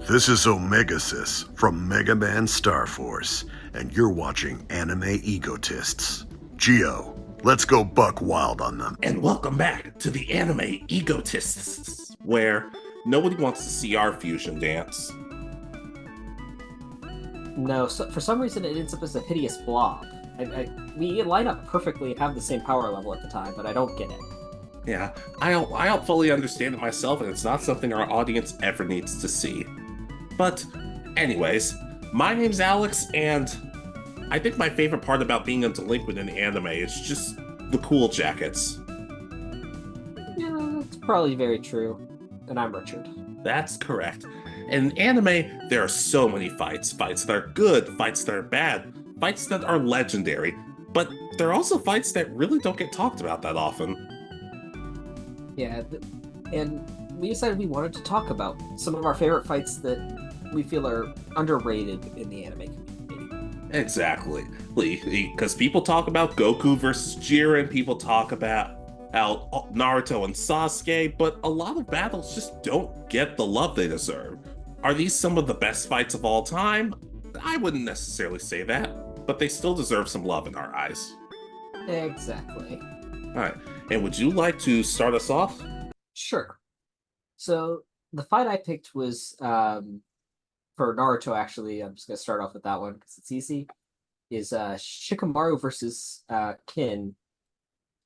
This is Omegasis from Mega Man Star Force, and you're watching Anime Egotists. Geo, let's go buck wild on them. And welcome back to the Anime Egotists, where nobody wants to see our fusion dance. No, so for some reason it ends up as a hideous blob. We line up perfectly and have the same power level at the time, but I don't get it. Yeah, I don't fully understand it myself, and it's not something our audience ever needs to see. But, anyways, my name's Alex, and I think my favorite part about being a delinquent in anime is just the cool jackets. Yeah, that's probably very true. And I'm Richard. That's correct. In anime, there are so many fights. Fights that are good, fights that are bad, fights that are legendary. But there are also fights that really don't get talked about that often. Yeah, and we decided we wanted to talk about some of our favorite fights that we feel are underrated in the anime community. Exactly. Because people talk about Goku versus Jiren, people talk about how Naruto and Sasuke, but a lot of battles just don't get the love they deserve. Are these some of the best fights of all time? I wouldn't necessarily say that, but they still deserve some love in our eyes. Exactly. All right. And would you like to start us off? Sure. So the fight I picked was for Naruto, actually. I'm just going to start off with that one because it's easy. Is Shikamaru versus Kin,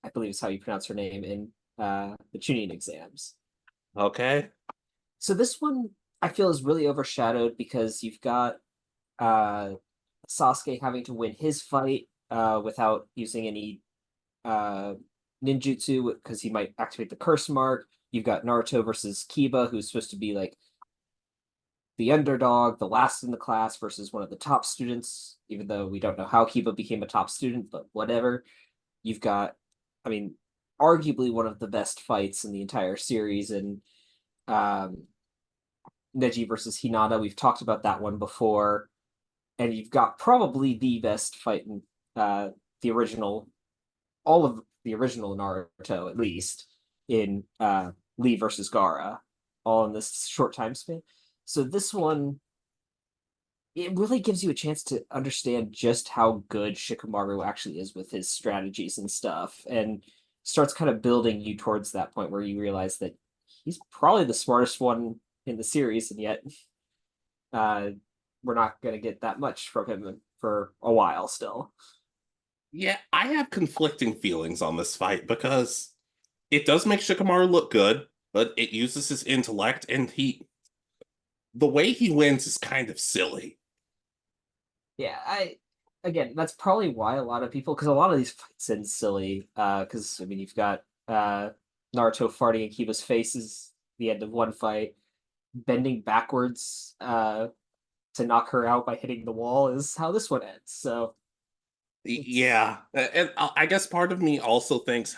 I believe is how you pronounce her name, in the Chunin exams. Okay. So this one I feel is really overshadowed because you've got Sasuke having to win his fight without using any ninjutsu because he might activate the curse mark. You've got Naruto versus Kiba, who's supposed to be like the underdog, the last in the class versus one of the top students, even though we don't know how Kiba became a top student, but whatever. You've got, I mean, arguably one of the best fights in the entire series, and Neji versus Hinata. We've talked about that one before. And you've got probably the best fight in the original, all of the original Naruto, at least, in Lee versus Gaara, all in this short time span. So this one, it really gives you a chance to understand just how good Shikamaru actually is with his strategies and stuff, and starts kind of building you towards that point where you realize that he's probably the smartest one in the series, and yet we're not going to get that much from him for a while still. Yeah, I have conflicting feelings on this fight because it does make Shikamaru look good, but it uses his intellect, and the way he wins is kind of silly. Yeah, again, that's probably why a lot of people, because a lot of these fights end silly, because I mean you've got Naruto farting in Kiba's faces the end of one fight, bending backwards to knock her out by hitting the wall is how this one ends. So Yeah, and I guess part of me also thinks,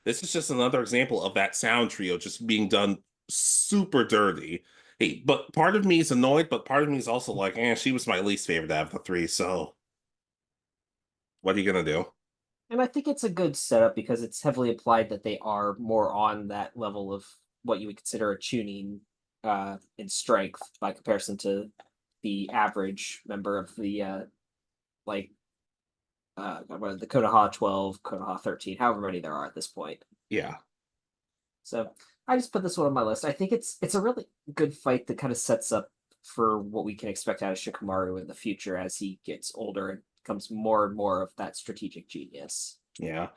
this is just another example of that sound trio just being done super dirty. Hey, but part of me is annoyed, but part of me is also like, she was my least favorite out of the three, so what are you gonna do? and I think it's a good setup because it's heavily implied that they are more on that level of what you would consider a tuning in strength by comparison to the average member of the like the Konoha 12, Konoha 13, however many there are at this point. Yeah. So I just put this one on my list. I think it's a really good fight that kind of sets up for what we can expect out of Shikamaru in the future as he gets older and becomes more and more of that strategic genius. Yeah.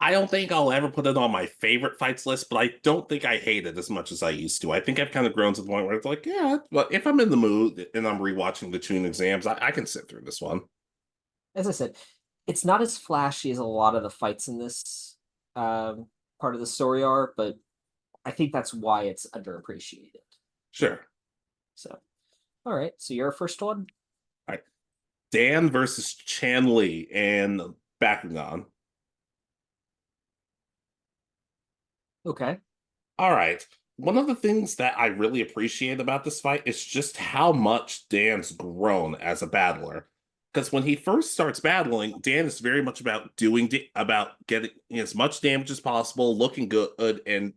I don't think I'll ever put it on my favorite fights list, but I don't think I hate it as much as I used to. I think I've kind of grown to the point where it's like, yeah, but if I'm in the mood and I'm rewatching the Tune exams, I can sit through this one. As I said, it's not as flashy as a lot of the fights in this part of the story are, but I think that's why it's underappreciated. Sure. So, all right. So your first one? All right. Dan versus Chan Li and Bakugan. Okay. All right. One of the things that I really appreciate about this fight is just how much Dan's grown as a battler. Because when he first starts battling, Dan is very much about about getting as much damage as possible, looking good, and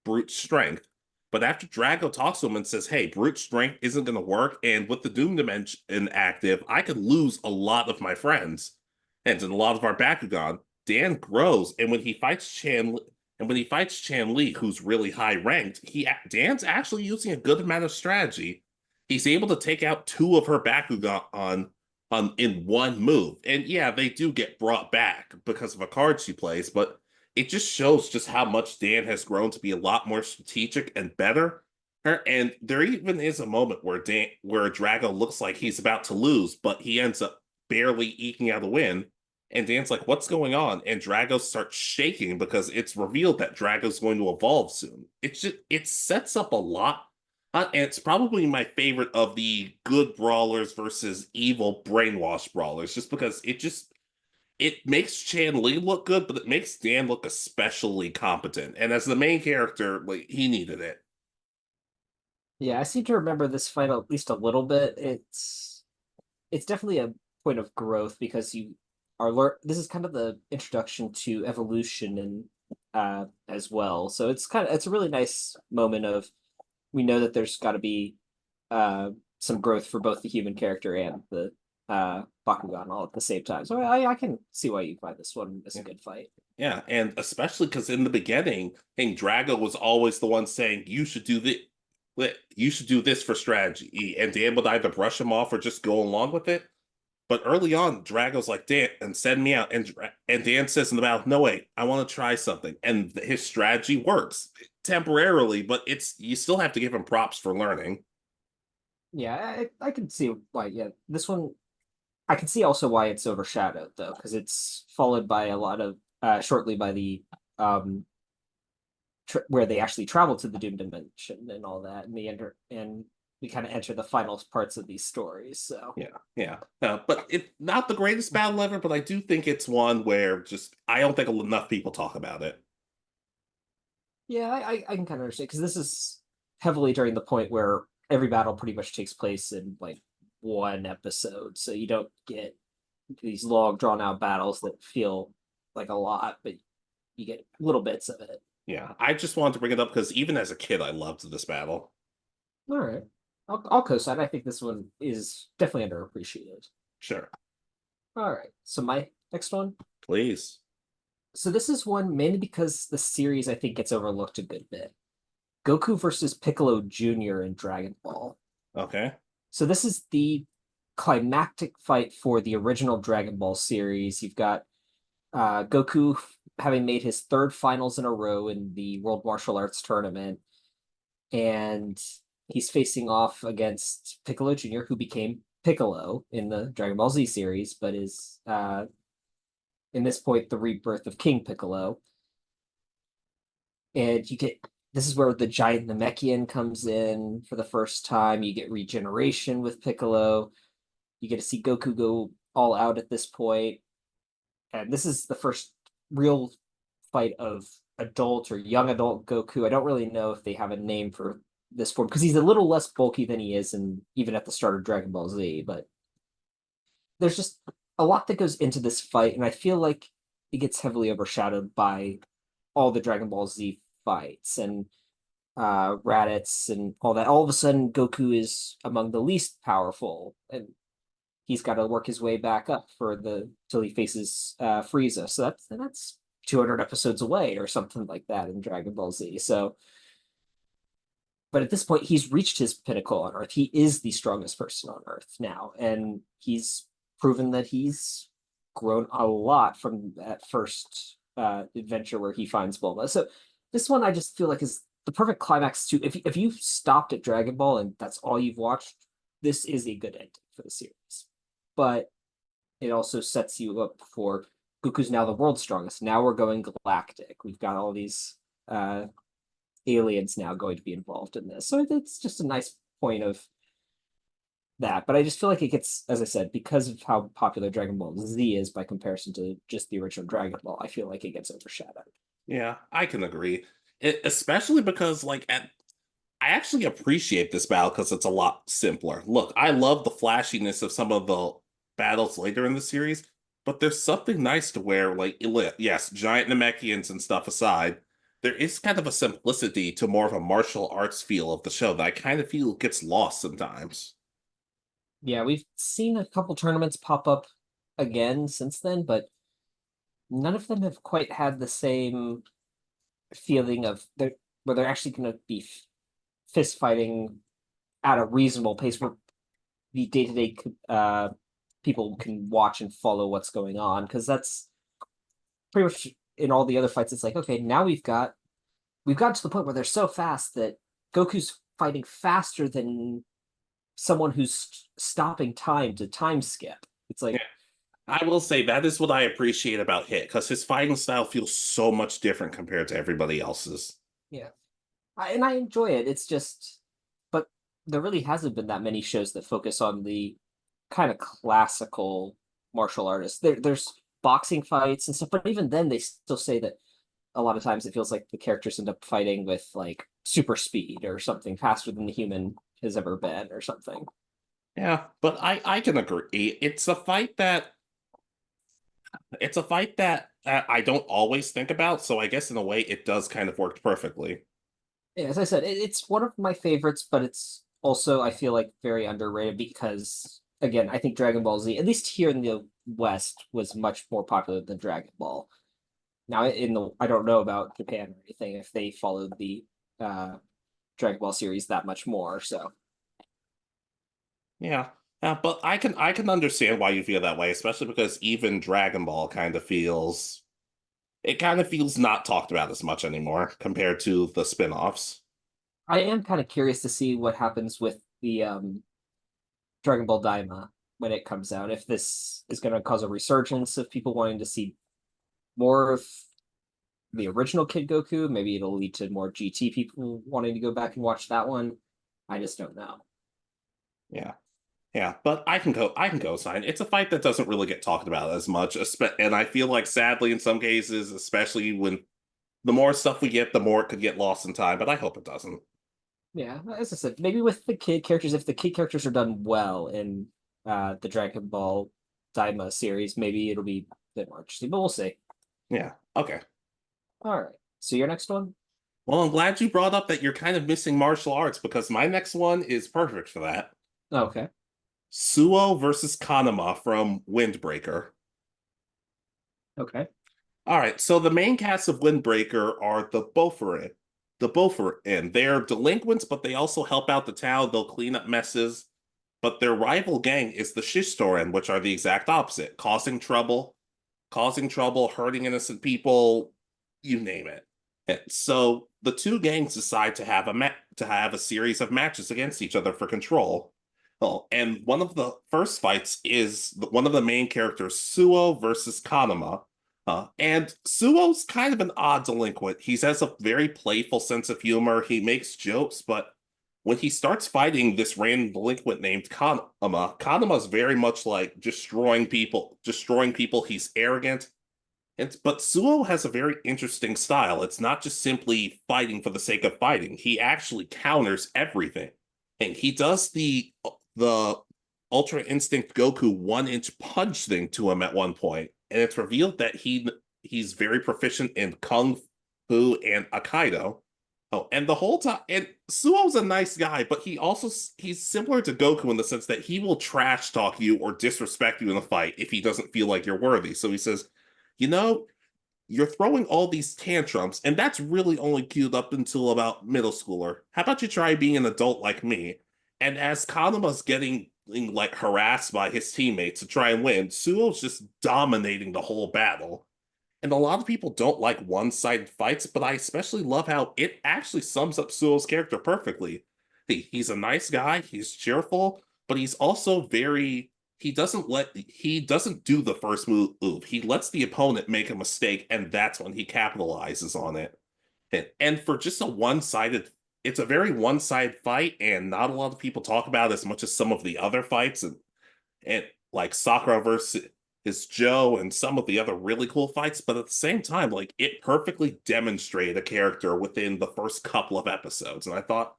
brute strength. But after Drago talks to him and says, hey, brute strength isn't going to work, and with the Doom Dimension active, I could lose a lot of my friends and a lot of our Bakugan. Dan grows, and when he fights Chan Li, who's really high ranked, Dan's actually using a good amount of strategy. He's able to take out two of her Bakugan in one move. And yeah, they do get brought back because of a card she plays, but it just shows just how much Dan has grown to be a lot more strategic and better. And there even is a moment where Drago looks like he's about to lose, but he ends up barely eking out a win. And Dan's like, what's going on? And Drago starts shaking because it's revealed that Drago's going to evolve soon. It sets up a lot. And it's probably my favorite of the good brawlers versus evil brainwash brawlers, just because it makes Chan Li look good, but it makes Dan look especially competent. And as the main character, like, he needed it. Yeah, I seem to remember this fight at least a little bit. It's definitely a point of growth because you are this is kind of the introduction to evolution and as well. So it's a really nice moment of we know that there's got to be some growth for both the human character and the Bakugan all at the same time. So I can see why you find this one as a good fight. Yeah, and especially because in the beginning, I think Drago was always the one saying you should do this for strategy, and Dan would either brush him off or just go along with it. But early on, Drago's like, Dan, and send me out. And Dan says in the battle, no, wait, I want to try something. And his strategy works temporarily, but you still have to give him props for learning. Yeah, I can see why. Yeah, this one, I can see also why it's overshadowed though, because it's followed by a lot of shortly by the where they actually travel to the Doom Dimension and all that, and we kind of enter the final parts of these stories. So yeah. But it's not the greatest battle ever, but I do think it's one where just I don't think enough people talk about it. Yeah, I can kind of understand because this is heavily during the point where every battle pretty much takes place in like one episode, so you don't get these long drawn out battles that feel like a lot, but you get little bits of it. Yeah, I just wanted to bring it up because even as a kid, I loved this battle. All right, I'll co-sign. I think this one is definitely underappreciated. Sure. All right, so my next one. Please. So this is one mainly because the series I think gets overlooked a good bit. Goku versus Piccolo Jr. in Dragon Ball. Okay. So this is the climactic fight for the original Dragon Ball series. You've got Goku having made his third finals in a row in the World Martial Arts Tournament, and he's facing off against Piccolo Jr., who became Piccolo in the Dragon Ball Z series, but is in this point the rebirth of King Piccolo. And this is where the giant Namekian comes in for the first time. You get regeneration with Piccolo. You get to see Goku go all out at this point. And this is the first real fight of adult or young adult Goku. I don't really know if they have a name for this form because he's a little less bulky than he is even at the start of Dragon Ball Z, but there's just a lot that goes into this fight, and I feel like it gets heavily overshadowed by all the Dragon Ball Z fights and Raditz and all that. All of a sudden, Goku is among the least powerful, and he's got to work his way back up till he faces Frieza. So that's 200 episodes away or something like that in Dragon Ball Z. So, but at this point, he's reached his pinnacle on Earth. He is the strongest person on Earth now, and he's proven that he's grown a lot from that first adventure where he finds Bulma. So this one I just feel like is the perfect climax to if you've stopped at Dragon Ball and that's all you've watched, this is a good ending for the series. But it also sets you up for Goku's now the world's strongest. Now we're going galactic. We've got all these aliens now going to be involved in this. So it's just a nice point of that. But I just feel like it gets, as I said, because of how popular Dragon Ball Z is by comparison to just the original Dragon Ball, I feel like it gets overshadowed. Yeah, I can agree. Especially because I actually appreciate this battle because it's a lot simpler. Look, I love the flashiness of some of the battles later in the series, but there's something nice to where, yes, giant Namekians and stuff aside, there is kind of a simplicity to more of a martial arts feel of the show that I kind of feel gets lost sometimes. Yeah, we've seen a couple tournaments pop up again since then, but none of them have quite had the same feeling of where they're actually going to be fist fighting at a reasonable pace where the day-to-day people can watch and follow what's going on, because that's pretty much in all the other fights. It's like, okay, now we've got to the point where they're so fast that Goku's fighting faster than someone who's stopping time to time skip. It's like, Yeah. I will say that is what I appreciate about Hit, because his fighting style feels so much different compared to everybody else's. yeah, and I enjoy it. It's just, but there really hasn't been that many shows that focus on the kind of classical martial artists. There's boxing fights and stuff, but even then, they still say that a lot of times it feels like the characters end up fighting with like super speed or something faster than the human has ever been or something. Yeah, but I can agree. It's a fight that I don't always think about, so I guess in a way it does kind of work perfectly. Yeah, as I said, it's one of my favorites, but it's also, I feel like, very underrated because, again, I think Dragon Ball Z, at least here in the West, was much more popular than Dragon Ball. Now, I don't know about Japan or anything if they followed the uh, Dragon Ball series that much more. So Yeah. But I can understand why you feel that way, especially because even Dragon Ball kind of feels not talked about as much anymore compared to the spin-offs. I am kind of curious to see what happens with the Dragon Ball Daima when it comes out. If this is going to cause a resurgence of people wanting to see more of the original Kid Goku, maybe it'll lead to more GT people wanting to go back and watch that one. I just don't know. Yeah. Yeah, but I can go sign. It's a fight that doesn't really get talked about as much, and I feel like sadly in some cases, especially when the more stuff we get, the more it could get lost in time, but I hope it doesn't. Yeah, as I said, maybe with the kid characters, if the kid characters are done well in the Dragon Ball Daima series, maybe it'll be a bit more interesting, but we'll see. Yeah. Okay. All right. So your next one? Well, I'm glad you brought up that you're kind of missing martial arts because my next one is perfect for that. Okay. Suo versus Kanuma from Windbreaker. Okay. All right, so the main cast of Windbreaker are the Boforin. They're delinquents, but they also help out the town. They'll clean up messes. But their rival gang is the Shistoran, which are the exact opposite, causing trouble, hurting innocent people, you name it. And so the two gangs decide to have a series of matches against each other for control. Oh, and one of the first fights is one of the main characters, Suo versus Kanuma. And Suo's kind of an odd delinquent. He has a very playful sense of humor. He makes jokes, but when he starts fighting this random delinquent named Kanuma's very much like destroying people, destroying people. He's arrogant. But Suo has a very interesting style. It's not just simply fighting for the sake of fighting. He actually counters everything. And he does the Ultra Instinct Goku 1-inch punch thing to him at one point, and it's revealed that he's very proficient in Kung Fu and Aikido. Oh, and the whole time, and Suo's a nice guy, but he's similar to Goku in the sense that he will trash talk you or disrespect you in a fight if he doesn't feel like you're worthy. So he says, you know, you're throwing all these tantrums, and that's really only queued up until about middle schooler. How about you try being an adult like me? And as Kanuma's getting like harassed by his teammates to try and win, Suo's just dominating the whole battle. And a lot of people don't like one-sided fights, but I especially love how it actually sums up Suo's character perfectly. He's a nice guy, he's cheerful, but he's also very he doesn't do the first move. He lets the opponent make a mistake, and that's when he capitalizes on it. And for just it's a very one-sided fight, and not a lot of people talk about it as much as some of the other fights, and like Sakura versus Joe and some of the other really cool fights. But at the same time, like it perfectly demonstrated a character within the first couple of episodes, and I thought,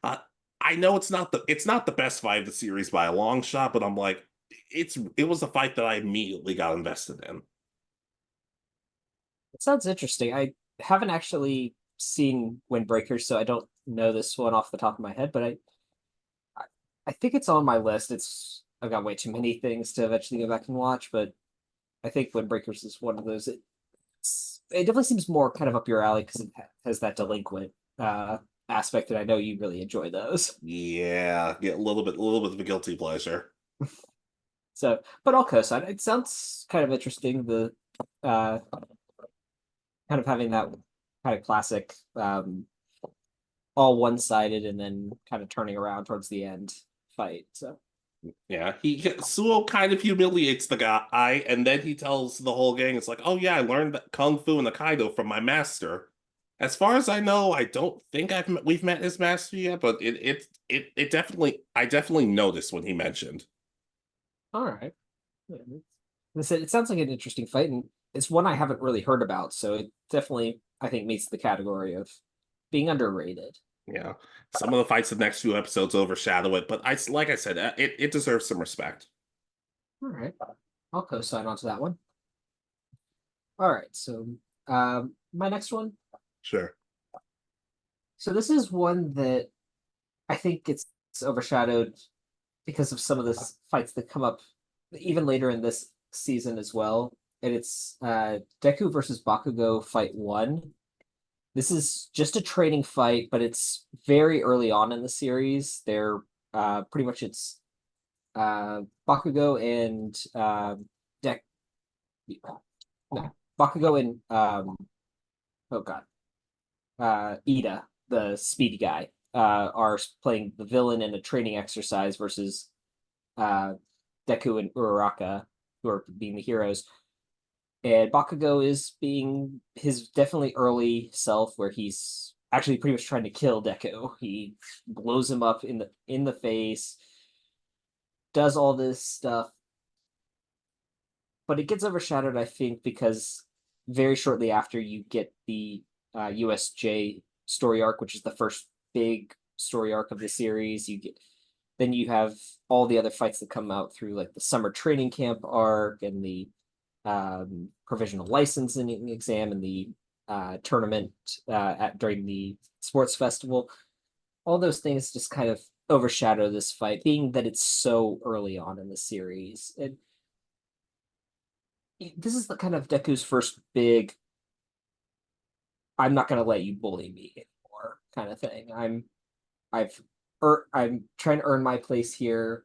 uh, I know it's not the best fight of the series by a long shot, but I'm like, it was a fight that I immediately got invested in. It sounds interesting. I haven't actually seen Windbreakers, so I don't know this one off the top of my head, but I think it's on my list. I've got way too many things to eventually go back and watch, but I think Windbreakers is one of those. It definitely seems more kind of up your alley because it has that delinquent aspect, and I know you really enjoy those. Yeah, get a little bit of a guilty pleasure. So, but I'll co-sign. It sounds kind of interesting. The kind of having that kind of classic, all one-sided and then kind of turning around towards the end fight. So Yeah, Suo kind of humiliates the guy, and then he tells the whole gang, it's like, oh yeah, I learned Kung Fu and Aikido from my master. As far as I know, I don't think we've met his master yet, but it definitely, I definitely noticed when he mentioned. all right. It sounds like an interesting fight, and it's one I haven't really heard about, so it definitely, I think, meets the category of being underrated. Yeah, some of the fights in the next few episodes overshadow it, but like I said, it deserves some respect. All right. I'll co-sign onto that one. All right, so my next one. Sure. So this is one that I think it's overshadowed because of some of the fights that come up even later in this season as well. And it's Deku versus Bakugo fight 1. This is just a training fight, but it's very early on in the series. They're pretty much it's Bakugo and no, Bakugo and oh god, Ida, the speedy guy, are playing the villain in a training exercise versus Deku and Uraraka, who are being the heroes. And Bakugo is being his definitely early self, where he's actually pretty much trying to kill Deku. He blows him up in the face, does all this stuff, but it gets overshadowed, I think, because very shortly after you get the USJ story arc, which is the first big story arc of the series. Then you have all the other fights that come out through like the summer training camp arc and the provisional licensing exam and the tournament during the sports festival. All those things just kind of overshadow this fight, being that it's so early on in the series. This is the kind of Deku's first big I'm not gonna let you bully me anymore kind of thing. I'm trying to earn my place here.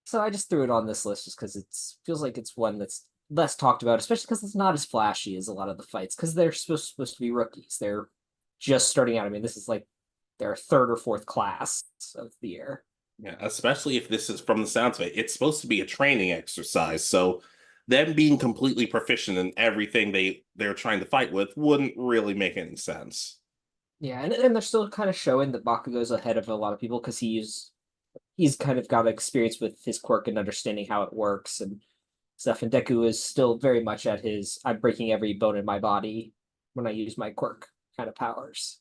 So I just threw it on this list just because it feels like it's one that's less talked about, especially because it's not as flashy as a lot of the fights, because they're supposed to be rookies. They're just starting out. I mean, this is like their third or fourth class of the year. Yeah, especially if this is from the sounds of it, it's supposed to be a training exercise. So them being completely proficient in everything they're trying to fight with wouldn't really make any sense. Yeah, and they're still kind of showing that Bakugo's ahead of a lot of people because he's kind of got experience with his quirk and understanding how it works and stuff. And Deku is still very much at his I'm breaking every bone in my body when I use my quirk kind of powers.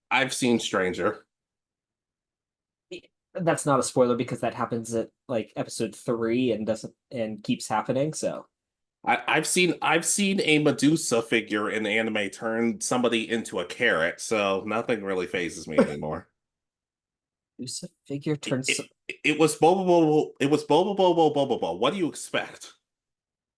I've seen Stranger. That's not a spoiler because that happens at like episode 3 and doesn't and keeps happening. So I've seen a Medusa figure in anime turn somebody into a carrot, so nothing really phases me anymore. Medusa figure turns. It was Bobo. It was Bobo Bobo Bobo Bobo. What do you expect?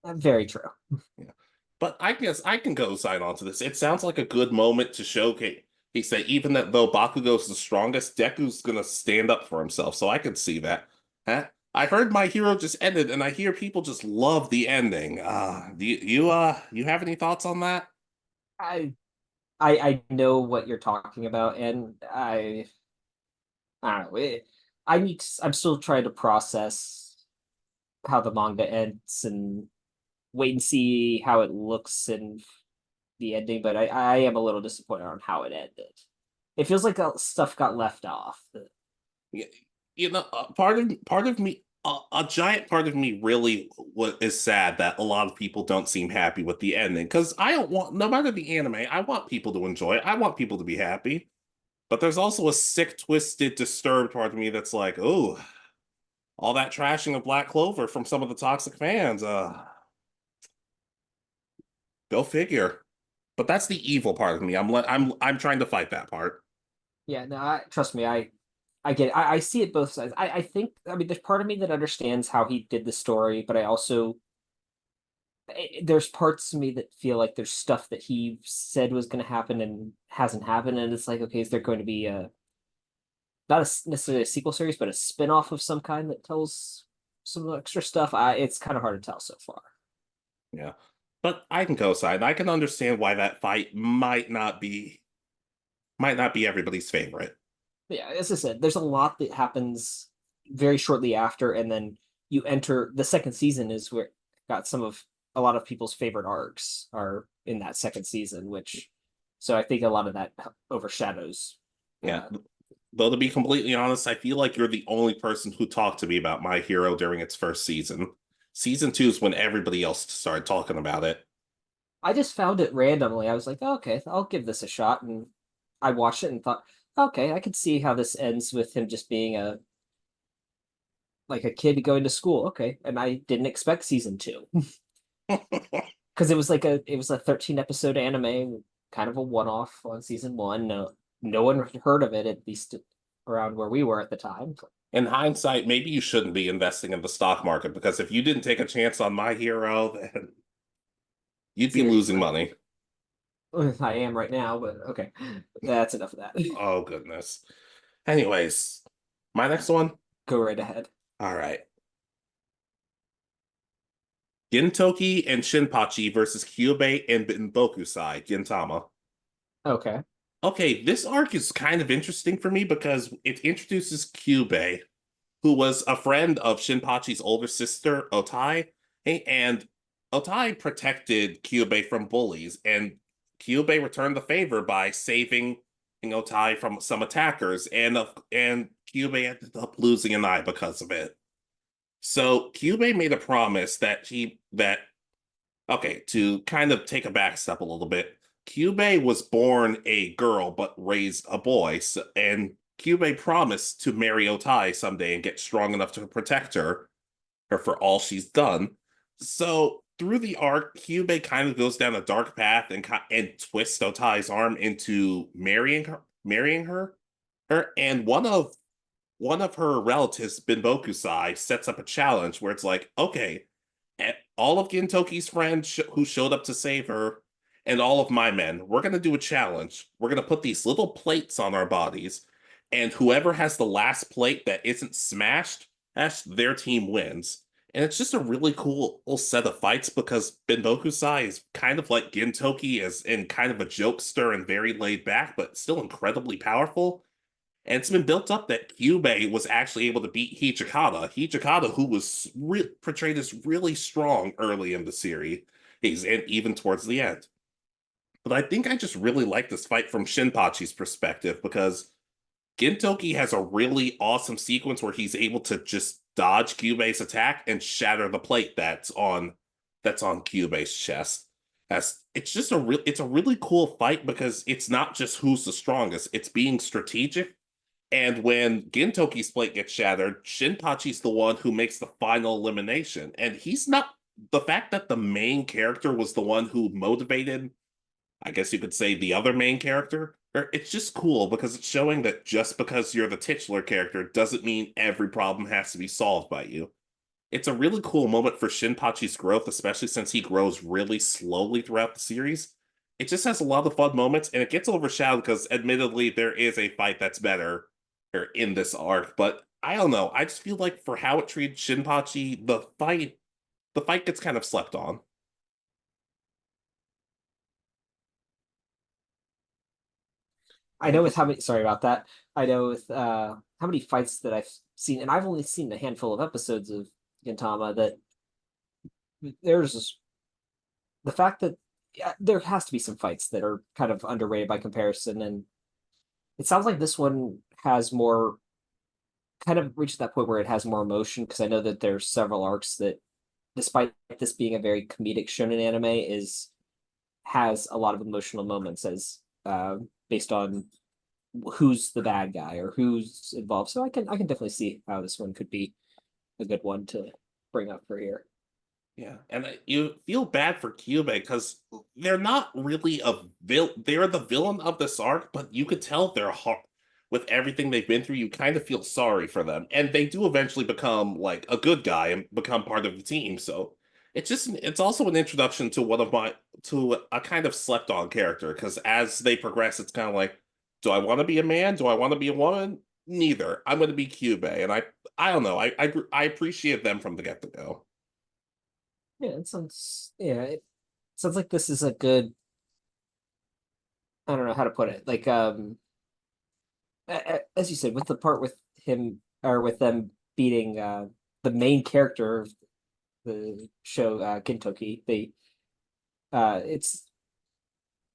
Very true. Yeah. But I guess I can go sign on to this. It sounds like a good moment to showcase. He said even that though Bakugo's the strongest, Deku's gonna stand up for himself. So I could see that. Huh? I heard My Hero just ended, and I hear people just love the ending. Do you have any thoughts on that? I I know what you're talking about, and I don't know. I'm still trying to process how the manga ends and wait and see how it looks in the ending. But I am a little disappointed on how it ended. It feels like stuff got left off. Yeah, part of me, a giant part of me, really is sad that a lot of people don't seem happy with the ending. Because I don't want, no matter the anime, I want people to enjoy it. I want people to be happy. But there's also a sick, twisted, disturbed part of me that's like, oh, all that trashing of Black Clover from some of the toxic fans. Go figure. But that's the evil part of me. I'm trying to fight that part. Yeah, no, trust me, I get it. I see it both sides. I think, I mean, there's part of me that understands how he did the story, but I also there's parts of me that feel like there's stuff that he said was going to happen and hasn't happened, and it's like, okay, is there going to be a not necessarily a sequel series, but a spin-off of some kind that tells some extra stuff? It's kind of hard to tell so far. Yeah. But I can co-sign. I can understand why that fight might not be everybody's favorite. Yeah, as I said, there's a lot that happens very shortly after, and then you enter the second season is where got some of a lot of people's favorite arcs are in that second season, which so I think a lot of that overshadows. Yeah. Though to be completely honest, I feel like you're the only person who talked to me about My Hero during its first season. Season 2 is when everybody else started talking about it. I just found it randomly. I was like, oh, okay, I'll give this a shot, and I watched it and thought, okay, I could see how this ends with him just being a kid going to school. Okay, and I didn't expect season 2 because it was a 13 episode anime, kind of a one off on season 1. No one heard of it, at least around where we were at the time. In hindsight, maybe you shouldn't be investing in the stock market because if you didn't take a chance on My Hero, then you'd be losing money. I am right now, but okay, that's enough of that. Oh, goodness. Anyways, my next one. Go right ahead. All right. Gintoki and Shinpachi versus Kyubei and Binbokusai, Gintama. Okay. Okay, this arc is kind of interesting for me because it introduces Kyubei, who was a friend of Shinpachi's older sister, Otai, and Otai protected Kyubei from bullies, and Kyubei returned the favor by saving Otai from some attackers, and Kyubei ended up losing an eye because of it. So Kyubei made a promise okay, to kind of take a back step a little bit, Kyubei was born a girl but raised a boy, and Kyubei promised to marry Otai someday and get strong enough to protect her for all she's done. So through the arc, Kyubei kind of goes down a dark path and twists Otai's arm into marrying her. And one of her relatives, Binbokusai, sets up a challenge where it's like, okay, all of Gintoki's friends who showed up to save her, and all of my men, we're going to do a challenge. We're going to put these little plates on our bodies, and whoever has the last plate that isn't smashed, their team wins. And it's just a really cool set of fights because Binbokusai is kind of like Gintoki, as in kind of a jokester and very laid back, but still incredibly powerful. And it's been built up that Kyubei was actually able to beat Hijikata, who was portrayed as really strong early in the series, and even towards the end. But I think I just really like this fight from Shinpachi's perspective because Gintoki has a really awesome sequence where he's able to just dodge Kyubei's attack and shatter the plate that's on Kyubei's chest. It's a really cool fight because it's not just who's the strongest, it's being strategic. And when Gintoki's plate gets shattered, Shinpachi's the one who makes the final elimination. And he's not the fact that the main character was the one who motivated, I guess you could say, the other main character. It's just cool because it's showing that just because you're the titular character doesn't mean every problem has to be solved by you. It's a really cool moment for Shinpachi's growth, especially since he grows really slowly throughout the series. It just has a lot of fun moments, and it gets overshadowed because, admittedly, there is a fight that's better in this arc. But I don't know. I just feel like for how it treated Shinpachi, the fight gets kind of slept on. I know with how many, sorry about that. I know with how many fights that I've seen, and I've only seen a handful of episodes of Gintama, that there's the fact that there has to be some fights that are kind of underrated by comparison, and it sounds like this one has more, kind of reached that point where it has more emotion, because I know that there's several arcs that, despite this being a very comedic shonen anime, has a lot of emotional moments as based on who's the bad guy or who's involved. So I can definitely see how this one could be a good one to bring up for here. Yeah, and you feel bad for Kyubei because they're not really a they're the villain of this arc, but you could tell they're hard with everything they've been through. You kind of feel sorry for them, and they do eventually become like a good guy and become part of the team. So it's also an introduction to to a kind of slept on character because as they progress, it's kind of like, do I want to be a man? Do I want to be a woman? Neither. I'm going to be Kyubei, and I don't know. I appreciate them from the get go. Yeah, it sounds like this is a good, I don't know how to put it. Like as you said, with the part with him or with them beating the main character of the show, Gintoki, it's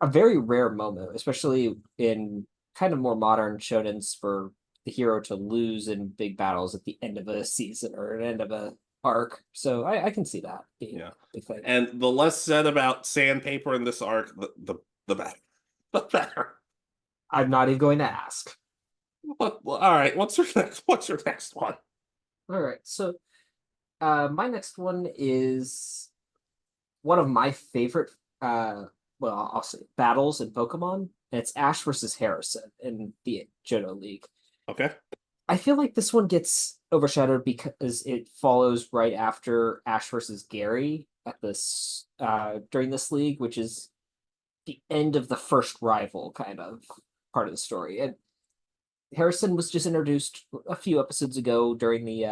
a very rare moment, especially in kind of more modern shonens, for the hero to lose in big battles at the end of a season or an end of a arc. So I can see that being Yeah. a big thing. And the less said about sandpaper in this arc, the better. The better. I'm not even going to ask. Well, all right. What's your next one? All right, so my next one is one of my favorite well, I'll say battles in Pokemon. And it's Ash versus Harrison in the Johto League. Okay. I feel like this one gets overshadowed because it follows right after Ash versus Gary at this during this league, which is the end of the first rival kind of part of the story. And Harrison was just introduced a few episodes ago during the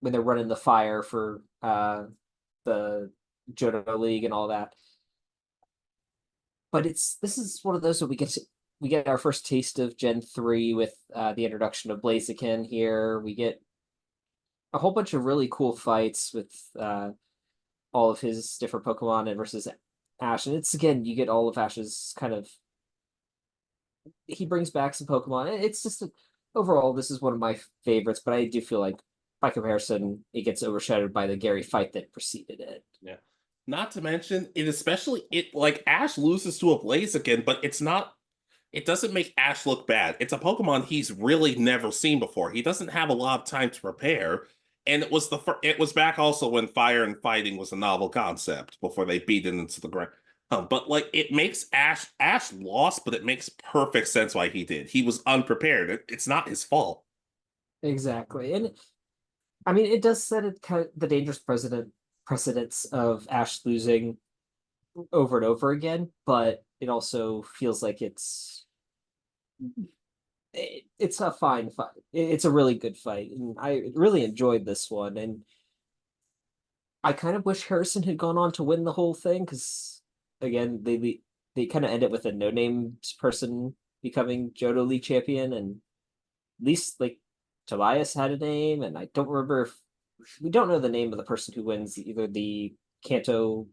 when they're running the fire for the Johto League and all that. But this is one of those that we get our first taste of Gen 3 with the introduction of Blaziken here. We get a whole bunch of really cool fights with all of his different Pokemon and versus Ash. And it's again, you get all of Ash's kind of, he brings back some Pokemon. It's just overall, this is one of my favorites, but I do feel like by comparison, it gets overshadowed by the Gary fight that preceded it. Yeah. Not to mention, it like Ash loses to a Blaziken, but it doesn't make Ash look bad. It's a Pokemon he's really never seen before. He doesn't have a lot of time to prepare. And it was back also when fire and fighting was a novel concept before they beat it into the ground. But like it makes Ash lost, but it makes perfect sense why he did. He was unprepared. It's not his fault. Exactly. And I mean, it does set it kind of the dangerous precedents of Ash losing over and over again, but it also feels like it's a fine fight. It's a really good fight, and I really enjoyed this one. And I kind of wish Harrison had gone on to win the whole thing because, again, they kind of end it with a no-name person becoming Johto League champion, and at least like Tobias had a name, and I don't remember if we don't know the name of the person who wins either the Kanto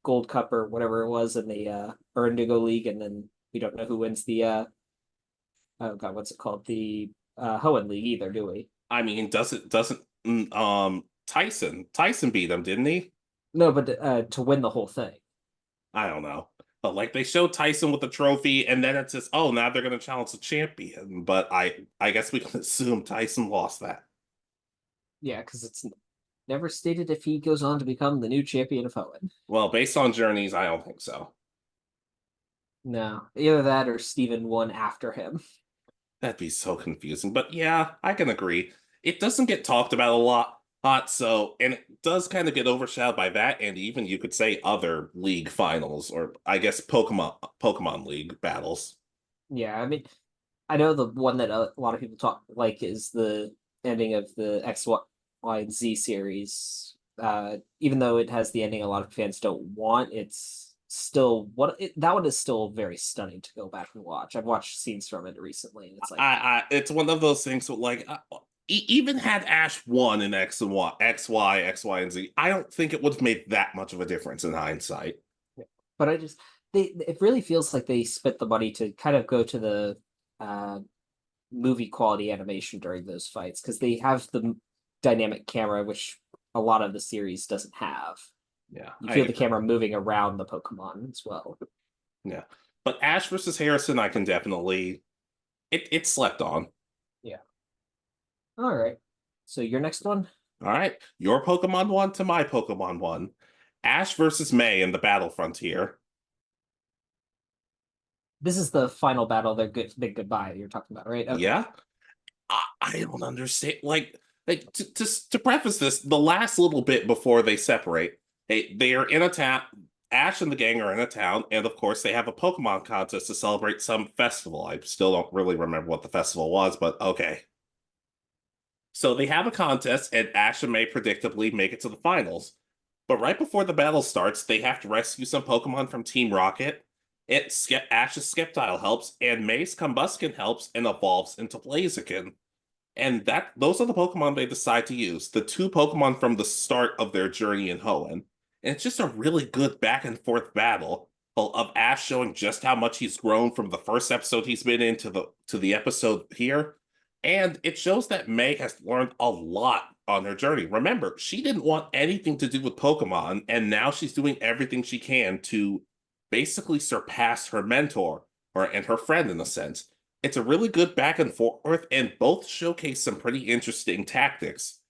Gold Cup or whatever it was in the or Indigo League, and then we don't know who wins the oh god, what's it called? The Hoenn League either, do we? I mean, doesn't Tyson beat him, didn't he? No, but to win the whole thing. I don't know. But like they showed Tyson with the trophy, and then it says, "Oh, now they're going to challenge the champion." But I guess we can assume Tyson lost that. Yeah, because it's never stated if he goes on to become the new champion of Hoenn. Well, based on journeys, I don't think so. No, either that or Steven won after him. That'd be so confusing. But yeah, I can agree. It doesn't get talked about a lot, and it does kind of get overshadowed by that, and even you could say other league finals, or I guess Pokemon League battles. Yeah, I mean, I know the one that a lot of people talk like is the ending of the X, Y, and Z series. Even though it has the ending a lot of fans don't want, it's still that one is still very stunning to go back and watch. I've watched scenes from it recently, and it's like It's one of those things. With like, even had Ash won in X and Y, X, Y, X, Y, and Z, I don't think it would have made that much of a difference in hindsight. but I just it really feels like they spent the money to kind of go to the movie quality animation during those fights because they have the dynamic camera, which a lot of the series doesn't have. Yeah, You feel the camera moving around the Pokemon as well. Yeah, but Ash versus Harrison, I can definitely it slept on. Yeah. All right. So your next one? All right, your Pokemon one to my Pokemon one. Ash versus May in the Battle Frontier. This is the final battle, their big goodbye you're talking about, right? Okay. Yeah, I don't understand. Like to preface this, the last little bit before they separate, they are in a town. Ash and the gang are in a town, and of course they have a Pokemon contest to celebrate some festival. I still don't really remember what the festival was, but okay. So they have a contest, and Ash and May predictably make it to the finals. But right before the battle starts, they have to rescue some Pokemon from Team Rocket. Ash's Sceptile helps, and May's Combuskin helps and evolves into Blaziken. And those are the Pokemon they decide to use, the two Pokemon from the start of their journey in Hoenn. And it's just a really good back and forth battle of Ash showing just how much he's grown from the first episode he's been in to the episode here. And it shows that May has learned a lot on her journey. Remember, she didn't want anything to do with Pokemon, and now she's doing everything she can to basically surpass her mentor and her friend in a sense. It's a really good back and forth, and both showcase some pretty interesting tactics.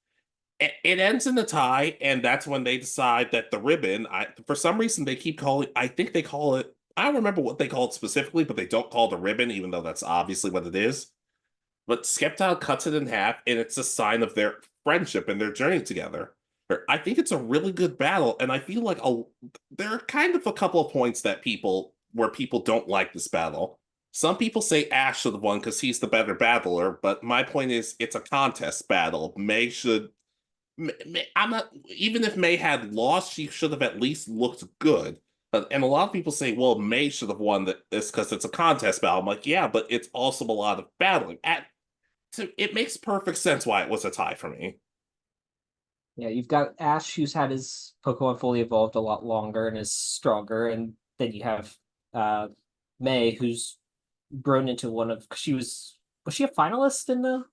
It ends in a tie, and that's when they decide that the ribbon, for some reason, they keep calling, I think they call it, I don't remember what they call it specifically, but they don't call it a ribbon, even though that's obviously what it is. But Skeptile cuts it in half, and it's a sign of their friendship and their journey together. I think it's a really good battle, and I feel like there are kind of a couple of points where people don't like this battle. Some people say Ash should have won because he's the better battler, but my point is it's a contest battle. I'm not, even if May had lost, she should have at least looked good. And a lot of people say, well, May should have won this because it's a contest battle. I'm like, yeah, but it's also a lot of battling. It makes perfect sense why it was a tie for me. Yeah, you've got Ash, who's had his Pokemon fully evolved a lot longer and is stronger, and then you have May, who's grown into one of. Was she a finalist in the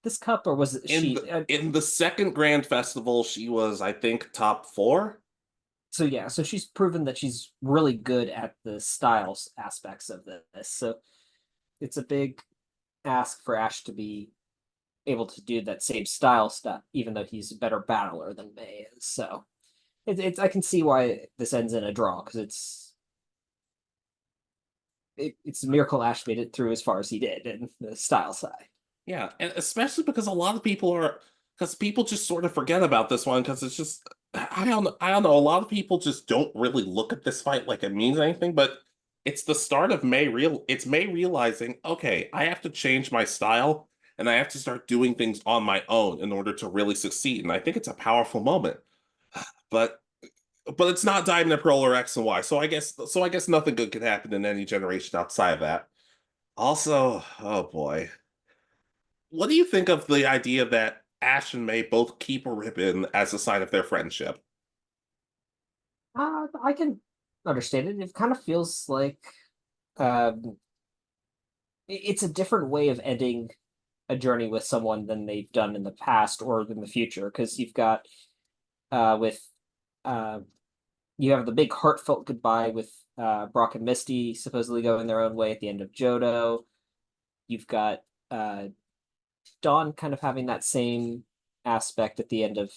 this cup, or was it she? In the second Grand Festival, she was, I think, top 4. So yeah, so she's proven that she's really good at the styles aspects of this. So it's a big ask for Ash to be able to do that same style stuff, even though he's a better battler than May is. So it's I can see why this ends in a draw because it's a miracle Ash made it through as far as he did in the style side. Yeah, and especially because a lot of because people just sort of forget about this one because it's just I don't know. A lot of people just don't really look at this fight like it means anything, but it's the start of it's May realizing, okay, I have to change my style and I have to start doing things on my own in order to really succeed. And I think it's a powerful moment. But it's not Diamond and Pearl or X and Y. So I guess nothing good could happen in any generation outside of that. Also, oh boy. What do you think of the idea that Ash and May both keep a ribbon as a sign of their friendship? I can understand it. It kind of feels like um, it's a different way of ending a journey with someone than they've done in the past or in the future. Because you've got with uh, you have the big heartfelt goodbye with Brock and Misty supposedly going their own way at the end of Johto. You've got Dawn kind of having that same aspect at the end of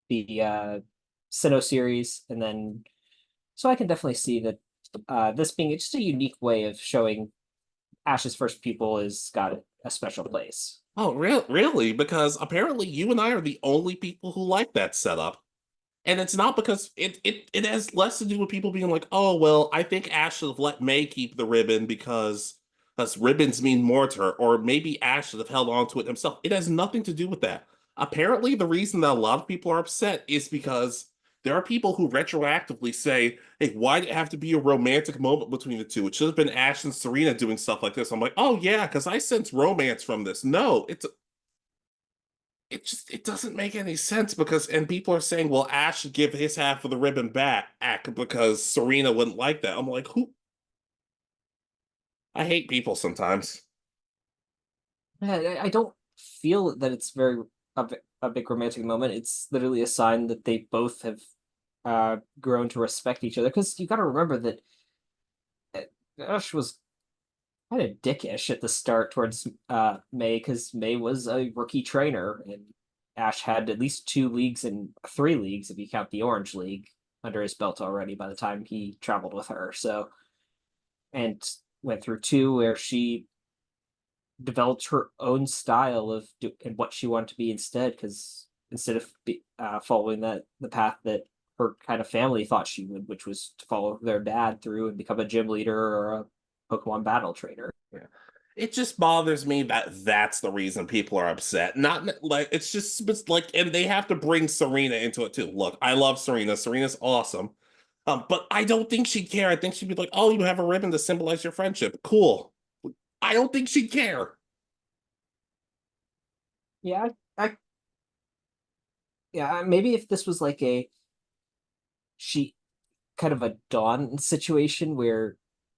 the Sinnoh series, and then so I can definitely see that this being just a unique way of showing Ash's first pupil has got a special place. Oh, really? Because apparently you and I are the only people who like that setup. And it's not because it has less to do with people being like, oh, well, I think Ash should have let May keep the ribbon because ribbons mean more to her, or maybe Ash should have held on to it himself. It has nothing to do with that. Apparently, the reason that a lot of people are upset is because there are people who retroactively say, hey, why did it have to be a romantic moment between the two? It should have been Ash and Serena doing stuff like this. I'm like, oh, yeah, because I sense romance from this. No, it doesn't make any sense and people are saying, well, Ash should give his half of the ribbon back because Serena wouldn't like that. I'm like, who? I hate people sometimes. I don't feel that it's a big romantic moment. It's literally a sign that they both have grown to respect each other. Because you got to remember that Ash was kind of dickish at the start towards May, because May was a rookie trainer and Ash had at least 2 leagues and 3 leagues if you count the Orange League under his belt already by the time he traveled with her. So, and went through 2 where she developed her own style of and what she wanted to be instead, because instead of following the path that her kind of family thought she would, which was to follow their dad through and become a gym leader or a Pokemon battle trainer. Yeah. It just bothers me that that's the reason people are upset. Not like it's like, and they have to bring Serena into it too. Look, I love Serena. Serena's awesome. But I don't think she'd care. I think she'd be like, "Oh, you have a ribbon to symbolize your friendship. Cool." I don't think she'd care. Yeah, yeah. Maybe if this was like a she kind of a Dawn situation where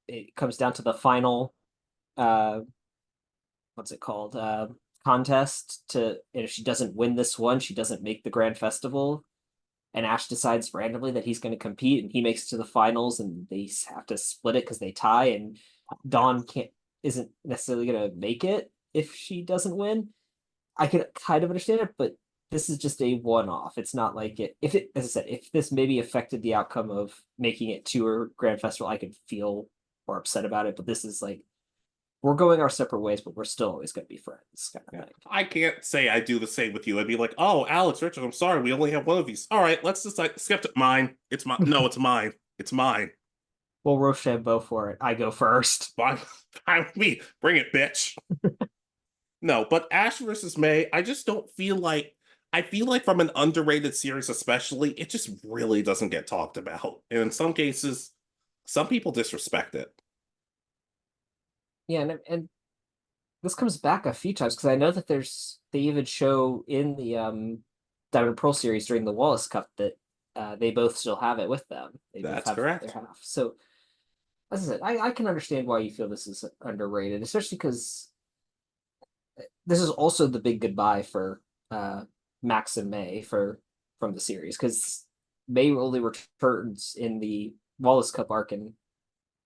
it comes down to the final uh what's it called, contest, to and if she doesn't win this one she doesn't make the grand festival, and Ash decides randomly that he's going to compete and he makes it to the finals and they have to split it because they tie, and Dawn can't isn't necessarily going to make it if she doesn't win. I can kind of understand it, but this is just a one-off. It's not like it. If it, as I said, if this maybe affected the outcome of making it to her grand festival, I could feel more upset about it. But this is like we're going our separate ways, but we're still always going to be friends, kind of thing. I can't say I do the same with you. I'd be like, "Oh, Alex, Richard, I'm sorry, we only have one of these. All right, let's decide. Skip it. Mine. It's mine. No, it's mine. It's mine. We'll Rochambeau for it. I go first. Fine, fine with me. Bring it, bitch." No, but Ash versus May, I just don't feel like. I feel like from an underrated series, especially, it just really doesn't get talked about. And in some cases, some people disrespect it. Yeah, and this comes back a few times because I know that they even show in the Diamond and Pearl series during the Wallace Cup that they both still have it with them. They both That's have correct. their half. So as I said, I can understand why you feel this is underrated, especially because this is also the big goodbye for Max and May from the series, because May only returns in the Wallace Cup arc and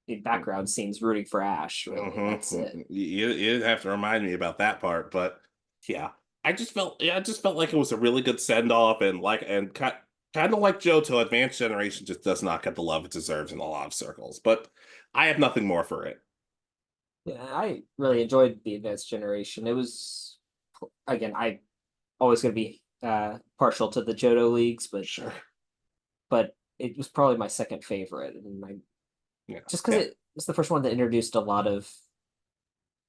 in background scenes rooting for Ash. Really, that's it. You didn't have to remind me about that part, but yeah, I just felt like it was a really good send off, and kind of like Johto, Advanced Generation just does not get the love it deserves in a lot of circles. But I have nothing more for it. Yeah, I really enjoyed the Advanced Generation. It was, again, I always going to be partial to the Johto leagues, Sure. but it was probably my second favorite, and my just because it was the first one that introduced a lot of